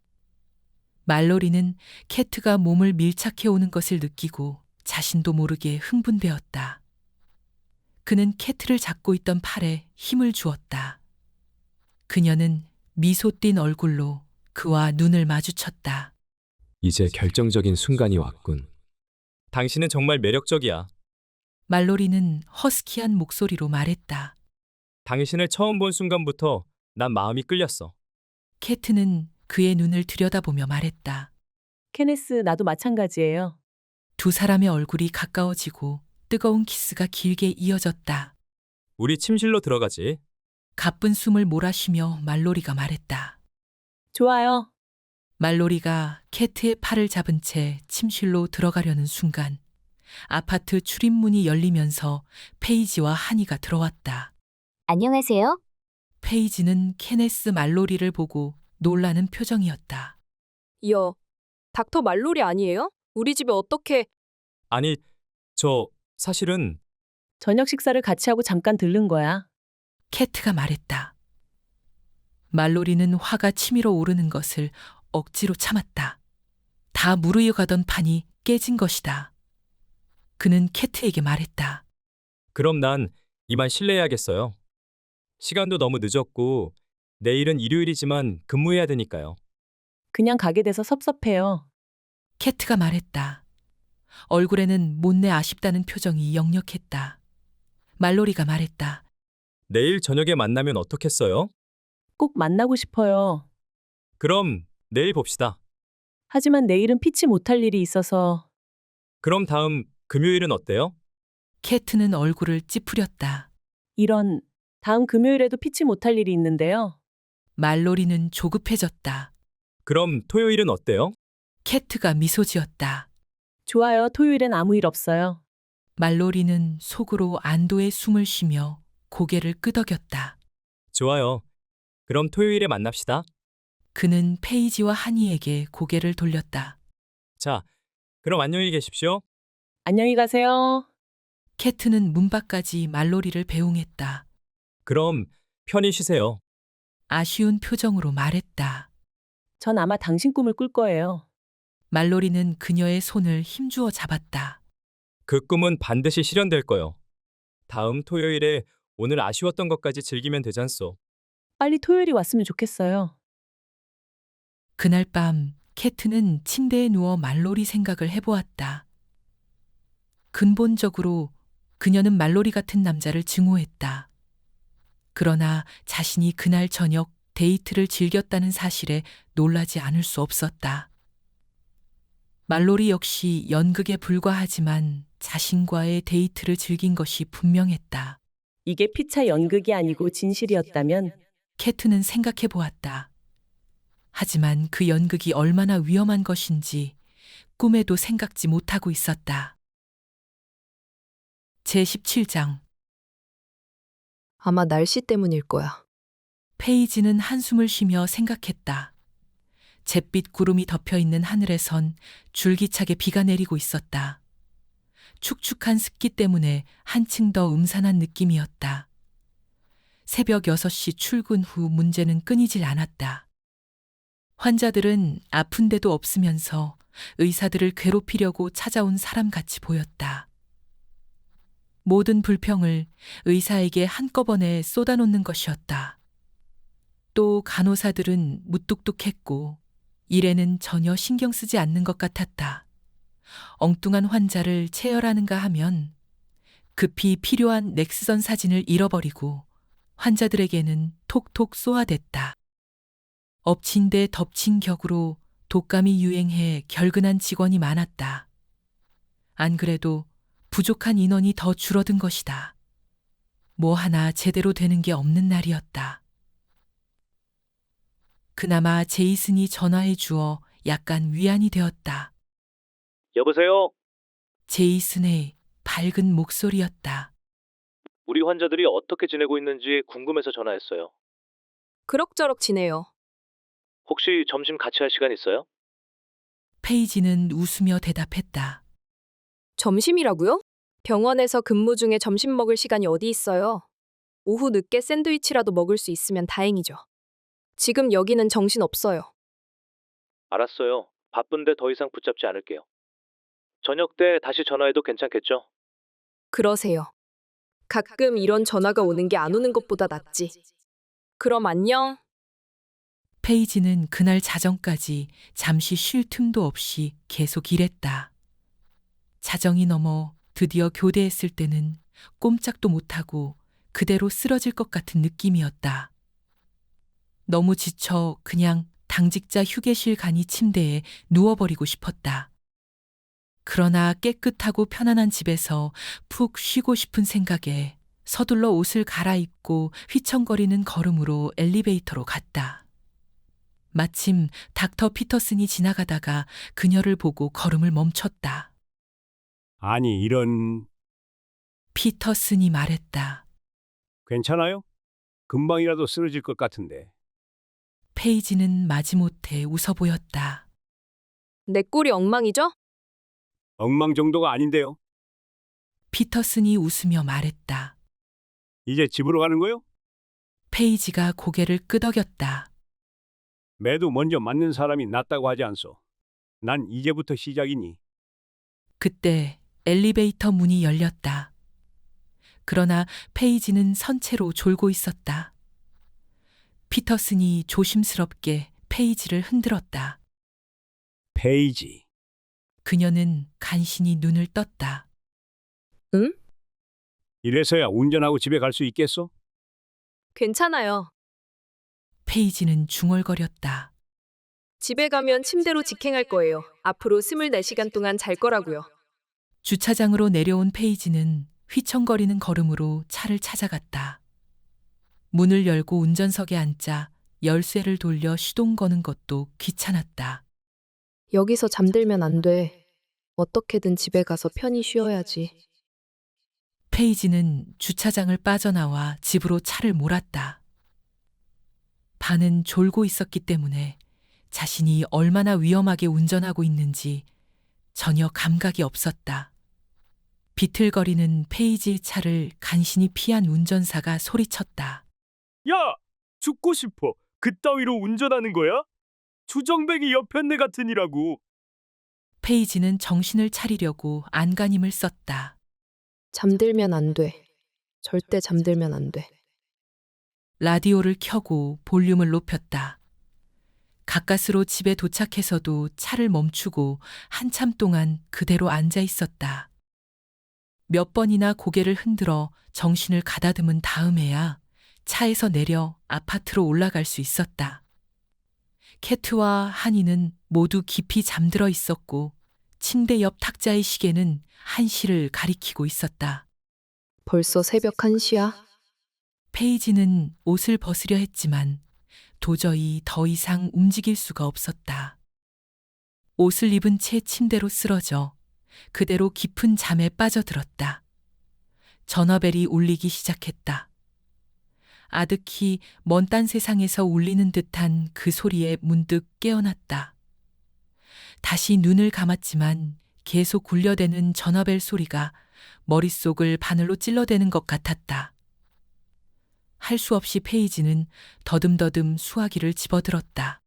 말로리는 캐트가 몸을 밀착해 오는 것을 느끼고 자신도 모르게 흥분되었다. 그는 캐트를 잡고 있던 팔에 힘을 주었다. 그녀는 미소 띈 얼굴로 그와 눈을 마주쳤다. 이제 결정적인 순간이 왔군. 당신은 정말 매력적이야. 말로리는 허스키한 목소리로 말했다. 당신을 처음 본 순간부터 난 마음이 끌렸어. 캐트는 그의 눈을 들여다보며 말했다. 케네스, 나도 마찬가지예요. 두 사람의 얼굴이 가까워지고 뜨거운 키스가 길게 이어졌다. 우리 침실로 들어가지. 가쁜 숨을 몰아쉬며 말로리가 말했다. 좋아요. 말로리가 캐트의 팔을 잡은 채 침실로 들어가려는 순간 아파트 출입문이 열리면서 페이지와 하니가 들어왔다. 안녕하세요. 페이지는 케네스 말로리를 보고 놀라는 표정이었다. 닥터 말로리 아니에요? 우리 집에 어떻게... 아니, 저 사실은 저녁 식사를 같이 하고 잠깐 들른 거야. 캐트가 말했다. 말로리는 화가 치밀어 오르는 것을 억지로 참았다. 다 무르익어가던 판이 깨진 것이다. 그는 캐트에게 말했다. 그럼 난 이만 실례해야겠어요. 시간도 너무 늦었고 내일은 일요일이지만 근무해야 되니까요. 그냥 가게 돼서 섭섭해요. 캐트가 말했다. 얼굴에는 못내 아쉽다는 표정이 역력했다. 말로리가 말했다. 내일 저녁에 만나면 어떻겠어요? 꼭 만나고 싶어요. 그럼 내일 봅시다. 하지만 내일은 피치 못할 일이 있어서. 그럼 다음 금요일은 어때요? 캐트는 얼굴을 찌푸렸다. 이런, 다음 금요일에도 피치 못할 일이 있는데요. 말로리는 조급해졌다. 그럼 토요일은 어때요? 캐트가 미소 지었다. 좋아요. 토요일엔 아무 일 없어요. 말로리는 속으로 안도의 숨을 쉬며 고개를 끄덕였다. 좋아요. 그럼 토요일에 만납시다. 그는 페이지와 하니에게 고개를 돌렸다. 자, 그럼 안녕히 계십시오. 안녕히 가세요. 캐트는 문 밖까지 말로리를 배웅했다. 그럼 편히 쉬세요. 아쉬운 표정으로 말했다. 전 아마 당신 꿈을 꿀 거예요. 말로리는 그녀의 손을 힘주어 잡았다. 그 꿈은 반드시 실현될 거요. 다음 토요일에 오늘 아쉬웠던 것까지 즐기면 되잖소. 빨리 토요일이 왔으면 좋겠어요. 그날 밤 캐트는 침대에 누워 말로리 생각을 해보았다. 근본적으로 그녀는 말로리 같은 남자를 증오했다. 그러나 자신이 그날 저녁 데이트를 즐겼다는 사실에 놀라지 않을 수 없었다. 말로리 역시 연극에 불과하지만 자신과의 데이트를 즐긴 것이 분명했다. 이게 피차 연극이 아니고 진실이었다면 캐트는 생각해 보았다. 하지만 그 연극이 얼마나 위험한 것인지 꿈에도 생각지 못하고 있었다. 제17장 아마 날씨 때문일 거야. 페이지는 한숨을 쉬며 생각했다. 잿빛 구름이 덮여 있는 하늘에선 줄기차게 비가 내리고 있었다. 축축한 습기 때문에 한층 더 음산한 느낌이었다. 새벽 6시 출근 후 문제는 끊이질 않았다. 환자들은 아픈 데도 없으면서 의사들을 괴롭히려고 찾아온 사람같이 보였다. 모든 불평을 의사에게 한꺼번에 쏟아놓는 것이었다. 또 간호사들은 무뚝뚝했고 일에는 전혀 신경 쓰지 않는 것 같았다. 엉뚱한 환자를 체열하는가 하면 급히 필요한 넥스선 사진을 잃어버리고 환자들에게는 톡톡 쏘아댔다. 엎친 데 덮친 격으로 독감이 유행해 결근한 직원이 많았다. 안 그래도 부족한 인원이 더 줄어든 것이다. 뭐 하나 제대로 되는 게 없는 날이었다. 그나마 제이슨이 전화해 주어 약간 위안이 되었다. 여보세요? 제이슨의 밝은 목소리였다. 우리 환자들이 어떻게 지내고 있는지 궁금해서 전화했어요. 그럭저럭 지내요. 혹시 점심 같이 할 시간 있어요? 페이지는 웃으며 대답했다. 점심이라고요? 병원에서 근무 중에 점심 먹을 시간이 어디 있어요? 오후 늦게 샌드위치라도 먹을 수 있으면 다행이죠. 지금 여기는 정신 없어요. 알았어요. 바쁜데 더 이상 붙잡지 않을게요. 저녁 때 다시 전화해도 괜찮겠죠? 그러세요. 가끔 이런 전화가 오는 게 안 오는 것보다 낫지. 그럼 안녕. 페이지는 그날 자정까지 잠시 쉴 틈도 없이 계속 일했다. 자정이 넘어 드디어 교대했을 때는 꼼짝도 못하고 그대로 쓰러질 것 같은 느낌이었다. 너무 지쳐 그냥 당직자 휴게실 간이 침대에 누워버리고 싶었다. 그러나 깨끗하고 편안한 집에서 푹 쉬고 싶은 생각에 서둘러 옷을 갈아입고 휘청거리는 걸음으로 엘리베이터로 갔다. 마침 닥터 피터슨이 지나가다가 그녀를 보고 걸음을 멈췄다. 아니, 이런... 피터슨이 말했다. 괜찮아요? 금방이라도 쓰러질 것 같은데. 페이지는 마지못해 웃어 보였다. 내 꼴이 엉망이죠? 엉망 정도가 아닌데요. 피터슨이 웃으며 말했다. 이제 집으로 가는 거요? 페이지가 고개를 끄덕였다. 매도 먼저 맞는 사람이 낫다고 하지 않소. 난 이제부터 시작이니. 그때 엘리베이터 문이 열렸다. 그러나 페이지는 선체로 졸고 있었다. 피터슨이 조심스럽게 페이지를 흔들었다. 페이지. 그녀는 간신히 눈을 떴다. 응? 이래서야 운전하고 집에 갈 수 있겠어? 괜찮아요. 페이지는 중얼거렸다. 집에 가면 침대로 직행할 거예요. 앞으로 24시간 동안 잘 거라고요. 주차장으로 내려온 페이지는 휘청거리는 걸음으로 차를 찾아갔다. 문을 열고 운전석에 앉자 열쇠를 돌려 시동 거는 것도 귀찮았다. 여기서 잠들면 안 돼. 어떻게든 집에 가서 편히 쉬어야지. 페이지는 주차장을 빠져나와 집으로 차를 몰았다. 반은 졸고 있었기 때문에 자신이 얼마나 위험하게 운전하고 있는지 전혀 감각이 없었다. 비틀거리는 페이지의 차를 간신히 피한 운전사가 소리쳤다. 야! 죽고 싶어. 그따위로 운전하는 거야? 주정뱅이 여편네 같으니라고. 페이지는 정신을 차리려고 안간힘을 썼다. 잠들면 안 돼. 절대 잠들면 안 돼. 라디오를 켜고 볼륨을 높였다. 가까스로 집에 도착해서도 차를 멈추고 한참 동안 그대로 앉아 있었다. 몇 번이나 고개를 흔들어 정신을 가다듬은 다음에야 차에서 내려 아파트로 올라갈 수 있었다. 캐트와 한이는 모두 깊이 잠들어 있었고 침대 옆 탁자의 시계는 1시를 가리키고 있었다. 벌써 새벽 1시야? 페이지는 옷을 벗으려 했지만 도저히 더 이상 움직일 수가 없었다. 옷을 입은 채 침대로 쓰러져 그대로 깊은 잠에 빠져들었다. 전화벨이 울리기 시작했다. 아득히 먼 딴 세상에서 울리는 듯한 그 소리에 문득 깨어났다. 다시 눈을 감았지만 계속 굴려대는 전화벨 소리가 머릿속을 바늘로 찔러대는 것 같았다. 할 수 없이 페이지는 더듬더듬 수화기를 집어들었다.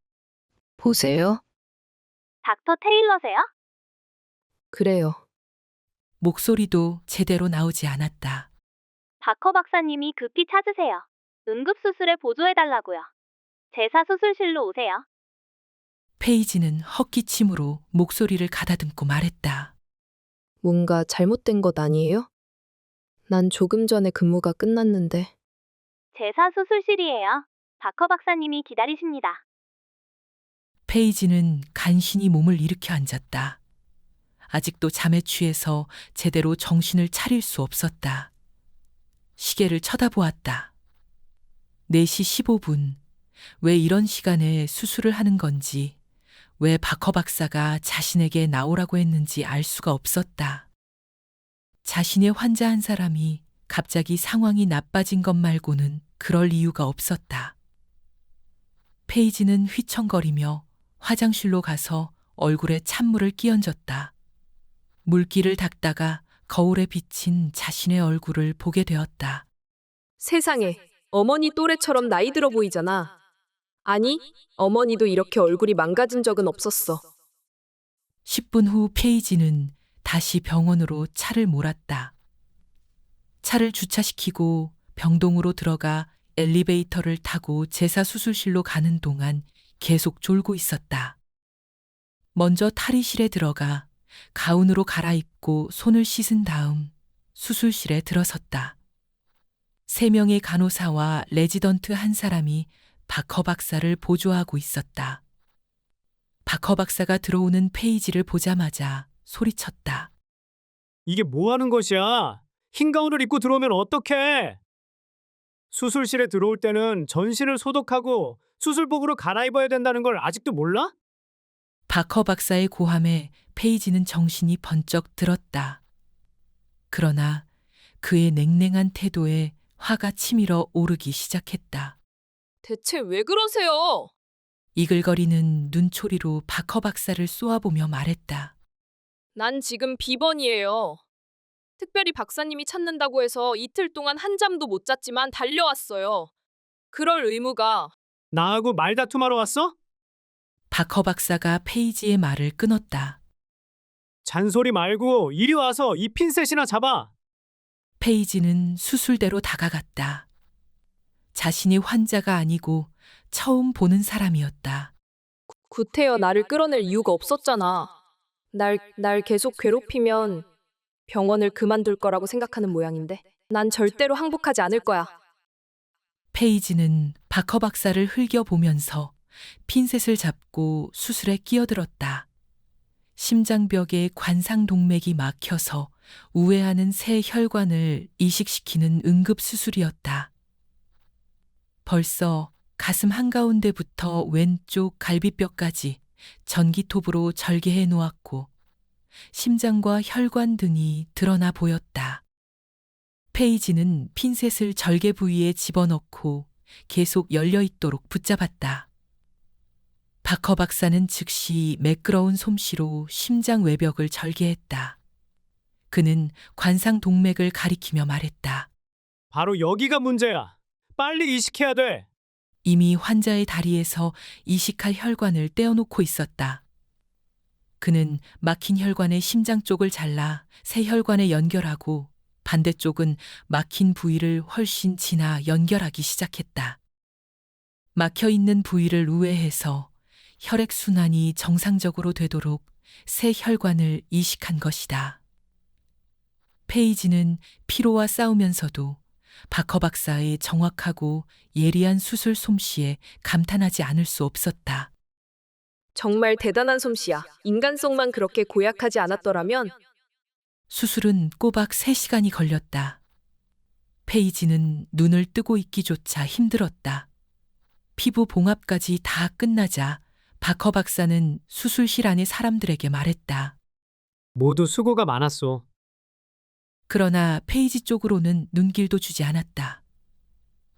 보세요. 닥터 테일러세요? 그래요. 목소리도 제대로 나오지 않았다. 바커 박사님이 급히 찾으세요. 응급수술에 보조해달라고요. 제사 수술실로 오세요. 페이지는 헛기침으로 목소리를 가다듬고 말했다. 뭔가 잘못된 것 아니에요? 난 조금 전에 근무가 끝났는데. 제사 수술실이에요. 바커 박사님이 기다리십니다. 페이지는 간신히 몸을 일으켜 앉았다. 아직도 잠에 취해서 제대로 정신을 차릴 수 없었다. 시계를 쳐다보았다. 4시 15분. 왜 이런 시간에 수술을 하는 건지, 왜 바커 박사가 자신에게 나오라고 했는지 알 수가 없었다. 자신의 환자 한 사람이 갑자기 상황이 나빠진 것 말고는 그럴 이유가 없었다. 페이지는 휘청거리며 화장실로 가서 얼굴에 찬물을 끼얹었다. 물기를 닦다가 거울에 비친 자신의 얼굴을 보게 되었다. 세상에, 어머니 또래처럼 나이 들어 보이잖아. 아니, 어머니도 이렇게 얼굴이 망가진 적은 없었어. 10분 후 페이지는 다시 병원으로 차를 몰았다. 차를 주차시키고 병동으로 들어가 엘리베이터를 타고 제사 수술실로 가는 동안 계속 졸고 있었다. 먼저 탈의실에 들어가 가운으로 갈아입고 손을 씻은 다음 수술실에 들어섰다. 3명의 간호사와 레지던트 한 사람이 바커 박사를 보조하고 있었다. 바커 박사가 들어오는 페이지를 보자마자 소리쳤다. 이게 뭐 하는 것이야? 흰 가운을 입고 들어오면 어떡해? 수술실에 들어올 때는 전신을 소독하고 수술복으로 갈아입어야 된다는 걸 아직도 몰라? 바커 박사의 고함에 페이지는 정신이 번쩍 들었다. 그러나 그의 냉랭한 태도에 화가 치밀어 오르기 시작했다. 대체 왜 그러세요? 이글거리는 눈초리로 바커 박사를 쏘아보며 말했다. 난 지금 비번이에요. 특별히 박사님이 찾는다고 해서 이틀 동안 한 잠도 못 잤지만 달려왔어요. 그럴 의무가. 나하고 말다툼하러 왔어? 바커 박사가 페이지의 말을 끊었다. 잔소리 말고 이리 와서 이 핀셋이나 잡아. 페이지는 수술대로 다가갔다. 자신이 환자가 아니고 처음 보는 사람이었다. 구태여 나를 끌어낼 이유가 없었잖아. 날 계속 괴롭히면 병원을 그만둘 거라고 생각하는 모양인데. 난 절대로 항복하지 않을 거야. 페이지는 바커 박사를 흘겨보면서 핀셋을 잡고 수술에 끼어들었다. 심장벽에 관상동맥이 막혀서 우회하는 새 혈관을 이식시키는 응급수술이었다. 벌써 가슴 한가운데부터 왼쪽 갈비뼈까지 전기톱으로 절개해 놓았고 심장과 혈관 등이 드러나 보였다. 페이지는 핀셋을 절개 부위에 집어넣고 계속 열려있도록 붙잡았다. 바커 박사는 즉시 매끄러운 솜씨로 심장 외벽을 절개했다. 그는 관상동맥을 가리키며 말했다. 바로 여기가 문제야. 빨리 이식해야 돼. 이미 환자의 다리에서 이식할 혈관을 떼어놓고 있었다. 그는 막힌 혈관의 심장 쪽을 잘라 새 혈관에 연결하고 반대쪽은 막힌 부위를 훨씬 지나 연결하기 시작했다. 막혀있는 부위를 우회해서 혈액순환이 정상적으로 되도록 새 혈관을 이식한 것이다. 페이지는 피로와 싸우면서도 바커 박사의 정확하고 예리한 수술 솜씨에 감탄하지 않을 수 없었다. 정말 대단한 솜씨야. 인간성만 그렇게 고약하지 않았더라면. 수술은 꼬박 3시간이 걸렸다. 페이지는 눈을 뜨고 있기조차 힘들었다. 피부 봉합까지 다 끝나자 바커 박사는 수술실 안의 사람들에게 말했다. 모두 수고가 많았소. 그러나 페이지 쪽으로는 눈길도 주지 않았다.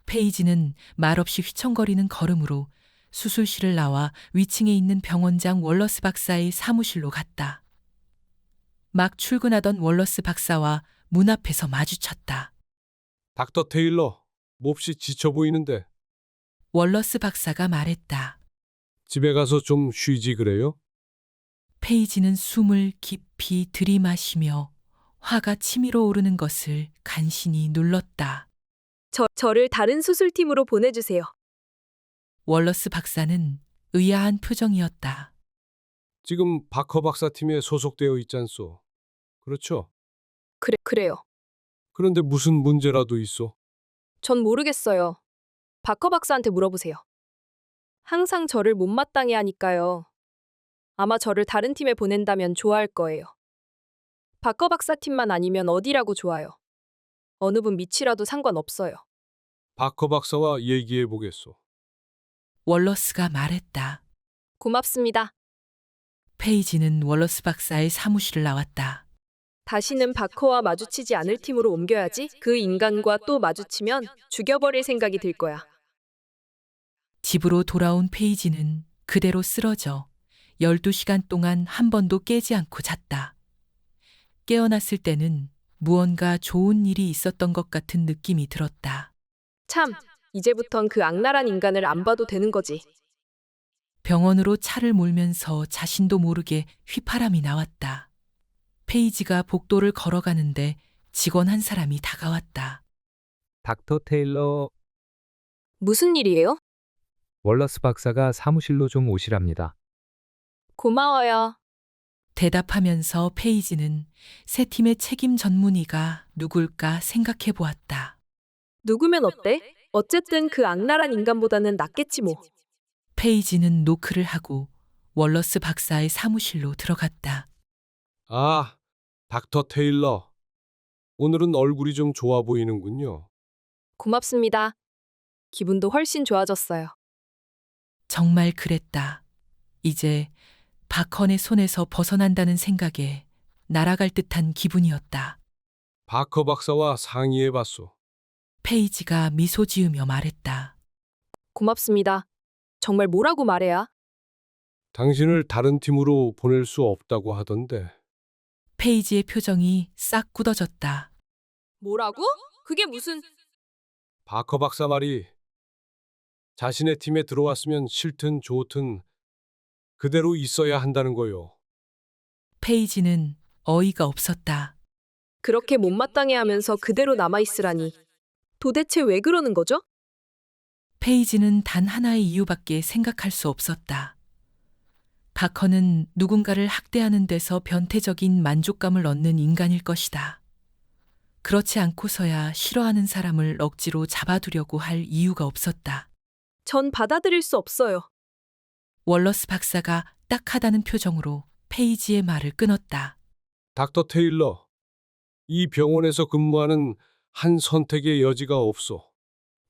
페이지는 말없이 휘청거리는 걸음으로 수술실을 나와 위층에 있는 병원장 월러스 박사의 사무실로 갔다. 막 출근하던 월러스 박사와 문 앞에서 마주쳤다. 닥터 테일러, 몹시 지쳐 보이는데 월러스 박사가 말했다. 집에 가서 좀 쉬지 그래요? 페이지는 숨을 깊이 들이마시며 화가 치밀어 오르는 것을 간신히 눌렀다. 저를 다른 수술팀으로 보내주세요. 월러스 박사는 의아한 표정이었다. 지금 바커 박사 팀에 소속되어 있잖소. 그렇죠? 그래요. 그런데 무슨 문제라도 있어? 전 모르겠어요. 바커 박사한테 물어보세요. 항상 저를 못마땅해 하니까요. 아마 저를 다른 팀에 보낸다면 좋아할 거예요. 바커 박사 팀만 아니면 어디라고 좋아요. 어느 분 밑이라도 상관없어요. 바커 박사와 얘기해 보겠소. 월러스가 말했다. 고맙습니다. 페이지는 월러스 박사의 사무실을 나왔다. 다시는 바커와 마주치지 않을 팀으로 옮겨야지. 그 인간과 또 마주치면 죽여버릴 생각이 들 거야. 집으로 돌아온 페이지는 그대로 쓰러져 12시간 동안 한 번도 깨지 않고 잤다. 깨어났을 때는 무언가 좋은 일이 있었던 것 같은 느낌이 들었다. 참, 이제부턴 그 악랄한 인간을 안 봐도 되는 거지. 병원으로 차를 몰면서 자신도 모르게 휘파람이 나왔다. 페이지가 복도를 걸어가는데 직원 한 사람이 다가왔다. 닥터 테일러, 무슨 일이에요? 월러스 박사가 사무실로 좀 오시랍니다. 고마워요. 대답하면서 페이지는 새 팀의 책임 전문의가 누굴까 생각해 보았다. 누구면 어때? 어쨌든 그 악랄한 인간보다는 낫겠지 뭐. 페이지는 노크를 하고 월러스 박사의 사무실로 들어갔다. 아, 닥터 테일러. 오늘은 얼굴이 좀 좋아 보이는군요. 고맙습니다. 기분도 훨씬 좋아졌어요. 정말 그랬다. 이제 바컨의 손에서 벗어난다는 생각에 날아갈 듯한 기분이었다. 바커 박사와 상의해 봤소. 페이지가 미소 지으며 말했다. 고맙습니다. 정말 뭐라고 말해야? 당신을 다른 팀으로 보낼 수 없다고 하던데. 페이지의 표정이 싹 굳어졌다. 뭐라고? 그게 무슨... 바커 박사 말이 자신의 팀에 들어왔으면 싫든 좋든 그대로 있어야 한다는 거요. 페이지는 어이가 없었다. 그렇게 못마땅해 하면서 그대로 남아있으라니. 도대체 왜 그러는 거죠? 페이지는 단 하나의 이유밖에 생각할 수 없었다. 바커는 누군가를 학대하는 데서 변태적인 만족감을 얻는 인간일 것이다. 그렇지 않고서야 싫어하는 사람을 억지로 잡아두려고 할 이유가 없었다. 전 받아들일 수 없어요. 월러스 박사가 딱하다는 표정으로 페이지의 말을 끊었다. 닥터 테일러, 이 병원에서 근무하는 한 선택의 여지가 없소.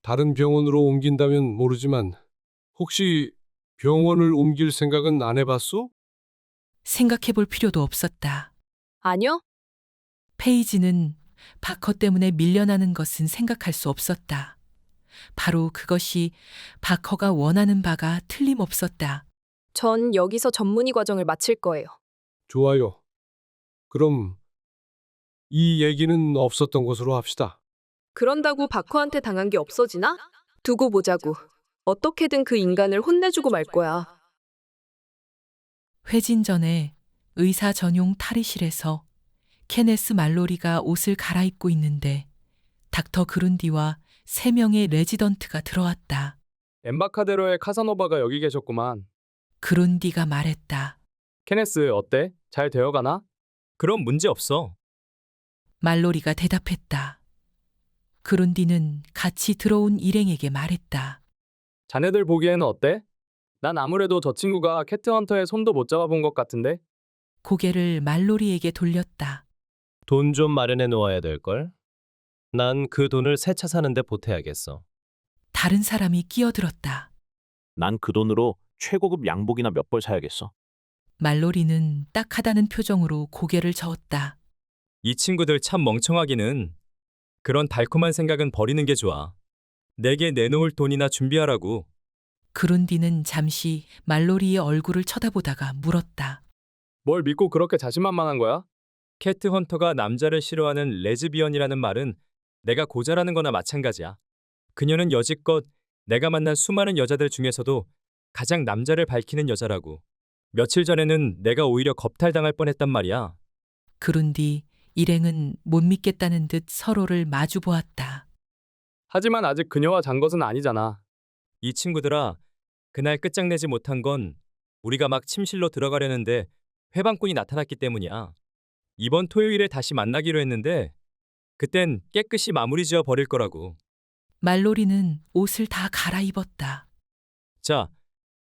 다른 병원으로 옮긴다면 모르지만 혹시 병원을 옮길 생각은 안 해봤소? 생각해 볼 필요도 없었다. 아니요. 페이지는 바커 때문에 밀려나는 것은 생각할 수 없었다. 바로 그것이 바커가 원하는 바가 틀림없었다. 전 여기서 전문의 과정을 마칠 거예요. 좋아요. 그럼 이 얘기는 없었던 것으로 합시다. 그런다고 바커한테 당한 게 없어지나? 두고 보자고. 어떻게든 그 인간을 혼내주고 말 거야. 회진 전에 의사 전용 탈의실에서 케네스 말로리가 옷을 갈아입고 있는데 닥터 그룬디와 3명의 레지던트가 들어왔다. 엠바카데로의 카사노바가 여기 계셨구만. 그룬디가 말했다. 케네스 어때? 잘 되어가나? 그럼 문제 없어. 말로리가 대답했다. 그룬디는 같이 들어온 일행에게 말했다. 자네들 보기에는 어때? 난 아무래도 저 친구가 캣트헌터의 손도 못 잡아본 것 같은데? 고개를 말로리에게 돌렸다. 돈 좀 마련해 놓아야 될걸? 난 그 돈을 새 차 사는데 보태야겠어. 다른 사람이 끼어들었다. 난 그 돈으로 최고급 양복이나 몇 벌 사야겠어. 말로리는 딱하다는 표정으로 고개를 저었다. 이 친구들 참 멍청하기는. 그런 달콤한 생각은 버리는 게 좋아. 내게 내놓을 돈이나 준비하라고. 그룬디는 잠시 말로리의 얼굴을 쳐다보다가 물었다. 뭘 믿고 그렇게 자신만만한 거야? 캐트 헌터가 남자를 싫어하는 레즈비언이라는 말은 내가 고자라는 거나 마찬가지야. 그녀는 여지껏 내가 만난 수많은 여자들 중에서도 가장 남자를 밝히는 여자라고. 며칠 전에는 내가 오히려 겁탈당할 뻔했단 말이야. 그런 뒤 일행은 못 믿겠다는 듯 서로를 마주 보았다. 하지만 아직 그녀와 잔 것은 아니잖아. 이 친구들아, 그날 끝장내지 못한 건 우리가 막 침실로 들어가려는데 회방꾼이 나타났기 때문이야. 이번 토요일에 다시 만나기로 했는데 그땐 깨끗이 마무리 지어 버릴 거라고. 말로리는 옷을 다 갈아입었다. 자,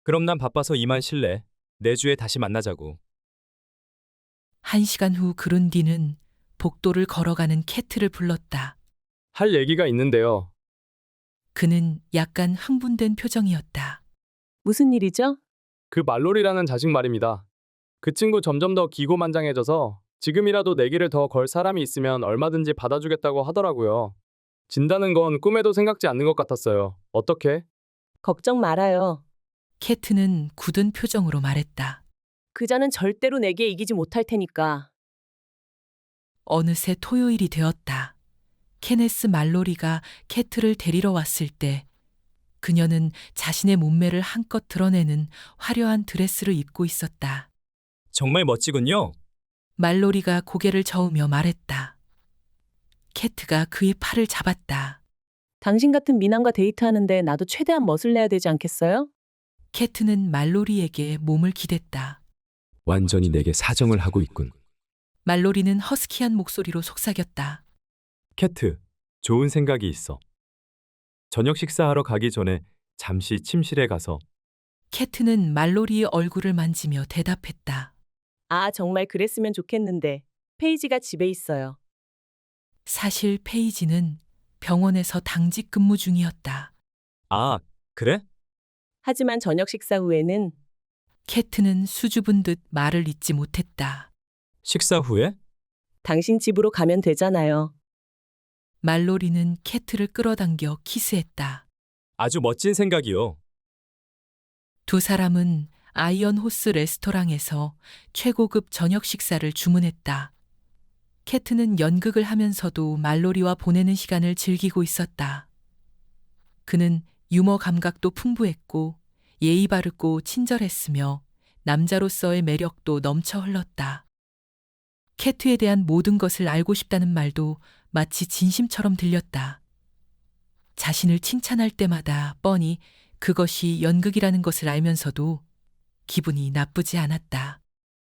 그럼 난 바빠서 이만 쉴래. 내주에 다시 만나자고. 1시간 후 그룬디는 복도를 걸어가는 캐트를 불렀다. 할 얘기가 있는데요. 그는 약간 흥분된 표정이었다. 무슨 일이죠? 그 말로리라는 자식 말입니다. 그 친구 점점 더 기고만장해져서 지금이라도 내기를 더 걸 사람이 있으면 얼마든지 받아주겠다고 하더라고요. 진다는 건 꿈에도 생각지 않는 것 같았어요. 어떻게? 걱정 말아요. 캐트는 굳은 표정으로 말했다. 그자는 절대로 내게 이기지 못할 테니까. 어느새 토요일이 되었다. 케네스 말로리가 캐트를 데리러 왔을 때 그녀는 자신의 몸매를 한껏 드러내는 화려한 드레스를 입고 있었다. 정말 멋지군요. 말로리가 고개를 저으며 말했다. 캐트가 그의 팔을 잡았다. 당신 같은 미남과 데이트하는데 나도 최대한 멋을 내야 되지 않겠어요? 캐트는 말로리에게 몸을 기댔다. 완전히 내게 사정을 하고 있군. 말로리는 허스키한 목소리로 속삭였다. 캐트, 좋은 생각이 있어. 저녁 식사하러 가기 전에 잠시 침실에 가서. 캐트는 말로리의 얼굴을 만지며 대답했다. 아, 정말 그랬으면 좋겠는데. 페이지가 집에 있어요. 사실 페이지는 병원에서 당직 근무 중이었다. 아, 그래? 하지만 저녁 식사 후에는 캐트는 수줍은 듯 말을 잇지 못했다. 식사 후에? 당신 집으로 가면 되잖아요. 말로리는 캐트를 끌어당겨 키스했다. 아주 멋진 생각이요. 두 사람은 아이언 호스 레스토랑에서 최고급 저녁 식사를 주문했다. 캐트는 연극을 하면서도 말로리와 보내는 시간을 즐기고 있었다. 그는 유머 감각도 풍부했고 예의 바르고 친절했으며 남자로서의 매력도 넘쳐 흘렀다. 캐트에 대한 모든 것을 알고 싶다는 말도 마치 진심처럼 들렸다. 자신을 칭찬할 때마다 뻔히 그것이 연극이라는 것을 알면서도 기분이 나쁘지 않았다.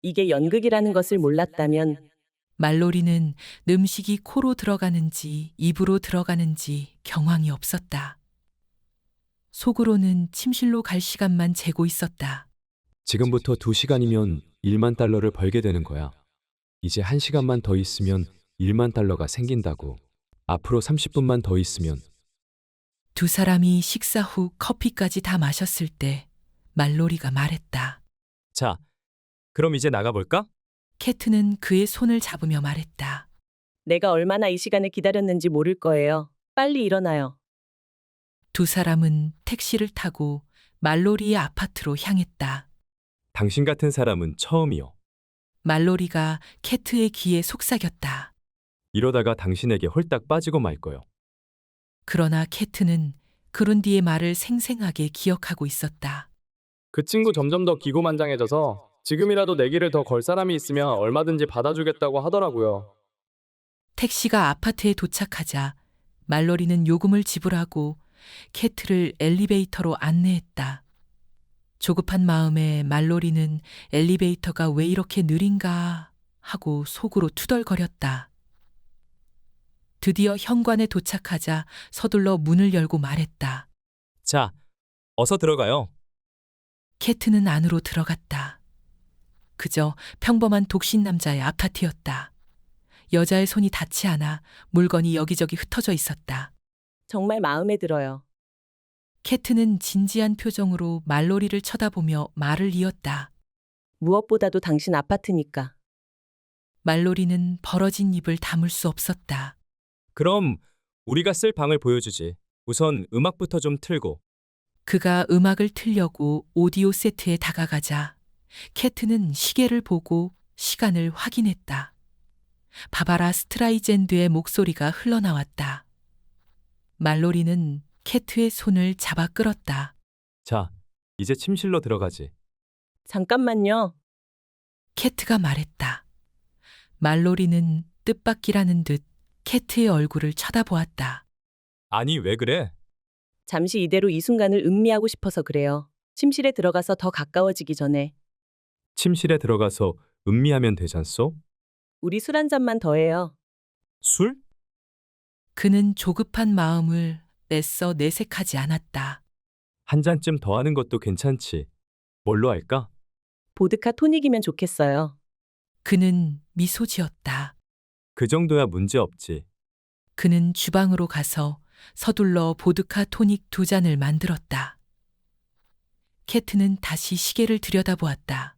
이게 연극이라는 것을 몰랐다면 말로리는 음식이 코로 들어가는지 입으로 들어가는지 경황이 없었다. 속으로는 침실로 갈 시간만 재고 있었다. 지금부터 2시간이면 1만 달러를 벌게 되는 거야. 이제 1시간만 더 있으면 1만 달러가 생긴다고. 앞으로 30분만 더 있으면. 두 사람이 식사 후 커피까지 다 마셨을 때 말로리가 말했다. 자, 그럼 이제 나가볼까? 캐트는 그의 손을 잡으며 말했다. 내가 얼마나 이 시간을 기다렸는지 모를 거예요. 빨리 일어나요. 두 사람은 택시를 타고 말로리의 아파트로 향했다. 당신 같은 사람은 처음이요. 말로리가 캐트의 귀에 속삭였다. 이러다가 당신에게 홀딱 빠지고 말 거요. 그러나 캐트는 그룬디의 말을 생생하게 기억하고 있었다. 그 친구 점점 더 기고만장해져서 지금이라도 내기를 더 걸 사람이 있으면 얼마든지 받아주겠다고 하더라고요. 택시가 아파트에 도착하자 말로리는 요금을 지불하고 캐트를 엘리베이터로 안내했다. 조급한 마음에 말로리는 엘리베이터가 왜 이렇게 느린가 하고 속으로 투덜거렸다. 드디어 현관에 도착하자 서둘러 문을 열고 말했다. 자, 어서 들어가요. 캐트는 안으로 들어갔다. 그저 평범한 독신 남자의 아파트였다. 여자의 손이 닿지 않아 물건이 여기저기 흩어져 있었다. 정말 마음에 들어요. 캐트는 진지한 표정으로 말로리를 쳐다보며 말을 이었다. 무엇보다도 당신 아파트니까. 말로리는 벌어진 입을 다물 수 없었다. 그럼 우리가 쓸 방을 보여주지. 우선 음악부터 좀 틀고. 그가 음악을 틀려고 오디오 세트에 다가가자 캐트는 시계를 보고 시간을 확인했다. 바바라 스트라이젠드의 목소리가 흘러나왔다. 말로리는 캐트의 손을 잡아 끌었다. 자, 이제 침실로 들어가지. 잠깐만요. 캐트가 말했다. 말로리는 뜻밖이라는 듯 캐트의 얼굴을 쳐다보았다. 아니, 왜 그래? 잠시 이대로 이 순간을 음미하고 싶어서 그래요. 침실에 들어가서 더 가까워지기 전에. 침실에 들어가서 음미하면 되잖소? 우리 술 한 잔만 더 해요. 술? 그는 조급한 마음을 애써 내색하지 않았다. 한 잔쯤 더 하는 것도 괜찮지. 뭘로 할까? 보드카 토닉이면 좋겠어요. 그는 미소 지었다. 그 정도야 문제 없지. 그는 주방으로 가서 서둘러 보드카 토닉 2잔을 만들었다. 캐트는 다시 시계를 들여다보았다.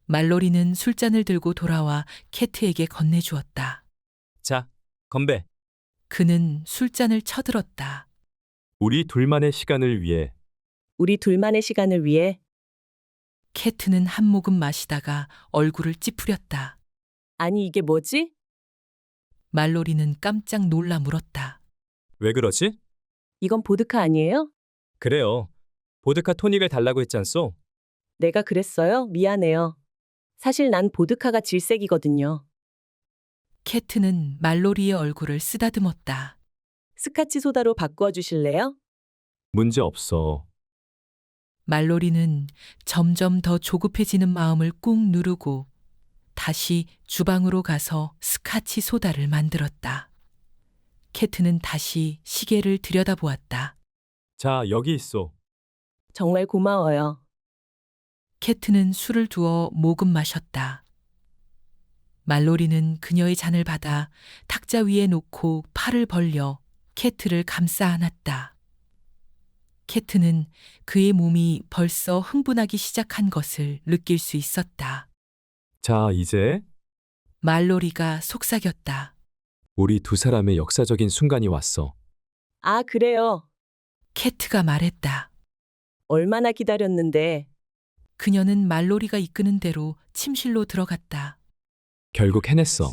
말로리는 술잔을 들고 돌아와 캐트에게 건네주었다. 자, 건배. 그는 술잔을 쳐들었다. 우리 둘만의 시간을 위해. 우리 둘만의 시간을 위해. 캐트는 한 모금 마시다가 얼굴을 찌푸렸다. 아니 이게 뭐지? 말로리는 깜짝 놀라 물었다. 왜 그러지? 이건 보드카 아니에요? 그래요. 보드카 토닉을 달라고 했잖소? 내가 그랬어요? 미안해요. 사실 난 보드카가 질색이거든요. 캐트는 말로리의 얼굴을 쓰다듬었다. 스카치 소다로 바꾸어 주실래요? 문제 없어. 말로리는 점점 더 조급해지는 마음을 꾹 누르고 다시 주방으로 가서 스카치 소다를 만들었다. 캐트는 다시 시계를 들여다보았다. 자, 여기 있어. 정말 고마워요. 캐트는 술을 두어 모금 마셨다. 말로리는 그녀의 잔을 받아 탁자 위에 놓고 팔을 벌려 캐트를 감싸 안았다. 캐트는 그의 몸이 벌써 흥분하기 시작한 것을 느낄 수 있었다. 자, 이제 말로리가 속삭였다. 우리 두 사람의 역사적인 순간이 왔어. 아, 그래요. 캐트가 말했다. 얼마나 기다렸는데. 그녀는 말로리가 이끄는 대로 침실로 들어갔다. 결국 해냈어.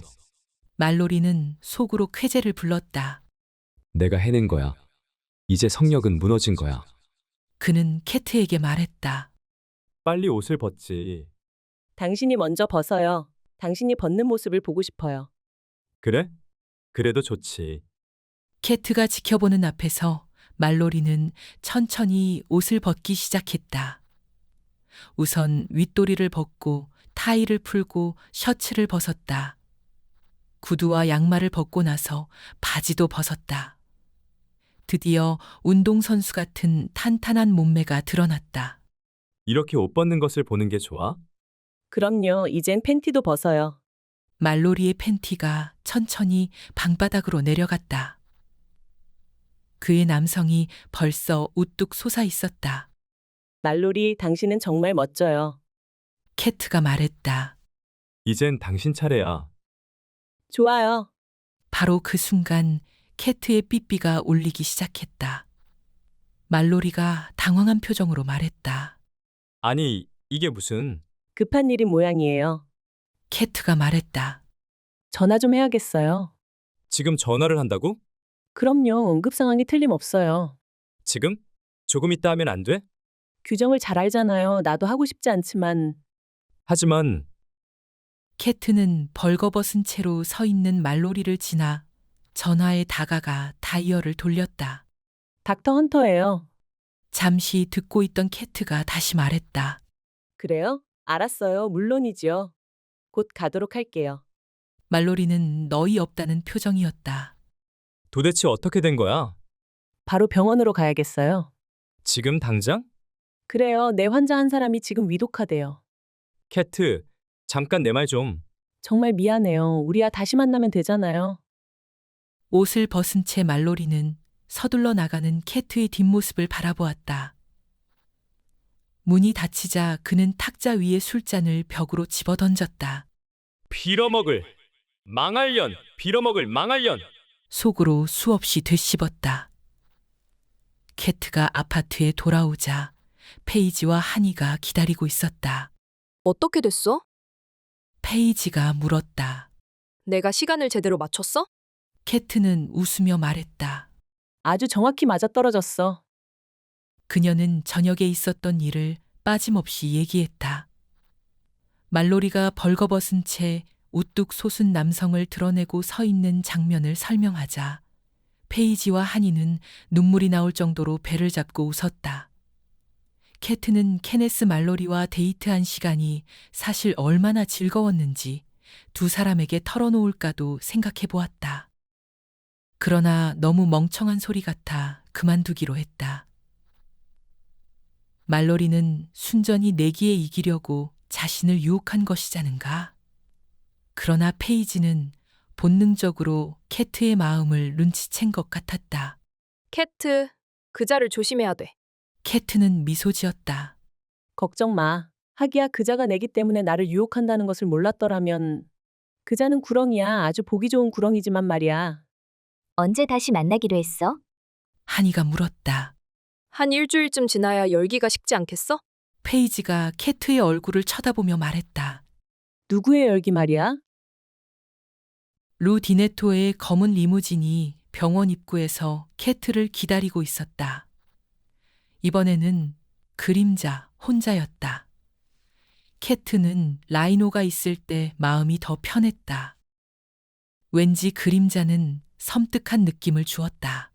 말로리는 속으로 쾌재를 불렀다. 내가 해낸 거야. 이제 성력은 무너진 거야. 그는 캐트에게 말했다. 빨리 옷을 벗지. 당신이 먼저 벗어요. 당신이 벗는 모습을 보고 싶어요. 그래? 그래도 좋지. 캐트가 지켜보는 앞에서 말로리는 천천히 옷을 벗기 시작했다. 우선 윗도리를 벗고 타이를 풀고 셔츠를 벗었다. 구두와 양말을 벗고 나서 바지도 벗었다. 드디어 운동선수 같은 탄탄한 몸매가 드러났다. 이렇게 옷 벗는 것을 보는 게 좋아? 그럼요. 이젠 팬티도 벗어요. 말로리의 팬티가 천천히 방바닥으로 내려갔다. 그의 남성이 벌써 우뚝 솟아 있었다. 말로리, 당신은 정말 멋져요. 캐트가 말했다. 이젠 당신 차례야. 좋아요. 바로 그 순간 캐트의 삐삐가 울리기 시작했다. 말로리가 당황한 표정으로 말했다. 아니, 이게 무슨... 급한 일인 모양이에요. 캐트가 말했다. 전화 좀 해야겠어요. 지금 전화를 한다고? 그럼요. 응급 상황이 틀림없어요. 지금? 조금 있다 하면 안 돼? 규정을 잘 알잖아요. 나도 하고 싶지 않지만. 하지만 캐트는 벌거벗은 채로 서 있는 말로리를 지나 전화에 다가가 다이얼을 돌렸다. 닥터 헌터예요. 잠시 듣고 있던 캐트가 다시 말했다. 그래요? 알았어요. 물론이지요. 곧 가도록 할게요. 말로리는 너희 없다는 표정이었다. 도대체 어떻게 된 거야? 바로 병원으로 가야겠어요. 지금 당장? 그래요. 내 환자 한 사람이 지금 위독하대요. 캐트, 잠깐 내 말 좀. 정말 미안해요. 우리야 다시 만나면 되잖아요. 옷을 벗은 채 말로리는 서둘러 나가는 캐트의 뒷모습을 바라보았다. 문이 닫히자 그는 탁자 위의 술잔을 벽으로 집어던졌다. 빌어먹을 망할년, 빌어먹을 망할년. 속으로 수없이 되씹었다. 캐트가 아파트에 돌아오자 페이지와 한이가 기다리고 있었다. 어떻게 됐어? 페이지가 물었다. 내가 시간을 제대로 맞췄어? 캐트는 웃으며 말했다. 아주 정확히 맞아떨어졌어. 그녀는 저녁에 있었던 일을 빠짐없이 얘기했다. 말로리가 벌거벗은 채 우뚝 솟은 남성을 드러내고 서 있는 장면을 설명하자 페이지와 한이는 눈물이 나올 정도로 배를 잡고 웃었다. 캐트는 케네스 말로리와 데이트한 시간이 사실 얼마나 즐거웠는지 두 사람에게 털어놓을까도 생각해 보았다. 그러나 너무 멍청한 소리 같아 그만두기로 했다. 말로리는 순전히 내기에 이기려고 자신을 유혹한 것이자는가? 그러나 페이지는 본능적으로 캐트의 마음을 눈치챈 것 같았다. 캐트, 그자를 조심해야 돼. 캐트는 미소 지었다. 걱정 마. 하기야 그자가 내기 때문에 나를 유혹한다는 것을 몰랐더라면 그자는 구렁이야. 아주 보기 좋은 구렁이지만 말이야. 언제 다시 만나기로 했어? 한이가 물었다. 한 일주일쯤 지나야 열기가 식지 않겠어? 페이지가 캐트의 얼굴을 쳐다보며 말했다. 누구의 열기 말이야? 루 디네토의 검은 리무진이 병원 입구에서 캐트를 기다리고 있었다. 이번에는 그림자 혼자였다. 캐트는 라이노가 있을 때 마음이 더 편했다. 왠지 그림자는 섬뜩한 느낌을 주었다.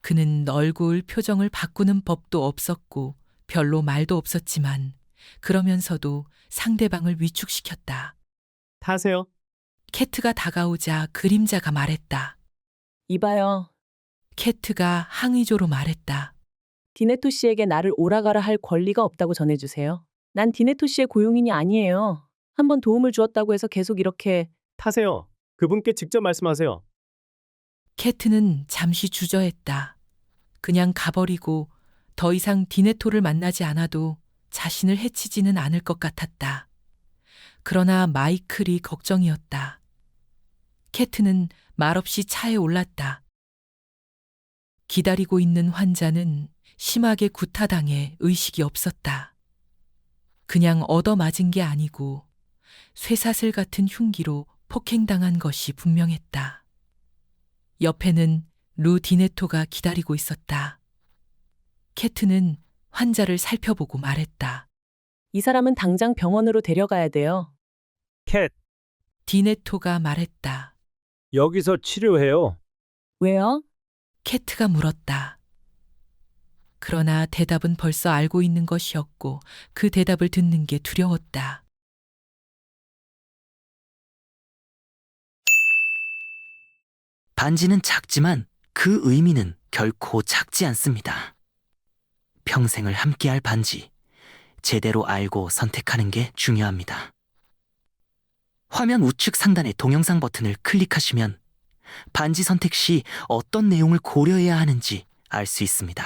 그는 얼굴 표정을 바꾸는 법도 없었고 별로 말도 없었지만 그러면서도 상대방을 위축시켰다. 타세요. 캐트가 다가오자 그림자가 말했다. 이봐요. 캐트가 항의조로 말했다. 디네토 씨에게 나를 오라가라 할 권리가 없다고 전해주세요. 난 디네토 씨의 고용인이 아니에요. 한번 도움을 주었다고 해서 계속 이렇게. 타세요. 그분께 직접 말씀하세요. 캐트는 잠시 주저했다. 그냥 가버리고 더 이상 디네토를 만나지 않아도 자신을 해치지는 않을 것 같았다. 그러나 마이클이 걱정이었다. 캐트는 말없이 차에 올랐다. 기다리고 있는 환자는 심하게 구타당해 의식이 없었다. 그냥 얻어맞은 게 아니고 쇠사슬 같은 흉기로 폭행당한 것이 분명했다. 옆에는 루 디네토가 기다리고 있었다. 캐트는 환자를 살펴보고 말했다. 이 사람은 당장 병원으로 데려가야 돼요. 캣, 디네토가 말했다. 여기서 치료해요. 왜요? 캐트가 물었다. 그러나 대답은 벌써 알고 있는 것이었고 그 대답을 듣는 게 두려웠다. 반지는 작지만 그 의미는 결코 작지 않습니다. 평생을 함께할 반지, 제대로 알고 선택하는 게 중요합니다. 화면 우측 상단의 동영상 버튼을 클릭하시면 반지 선택 시 어떤 내용을 고려해야 하는지 알 수 있습니다.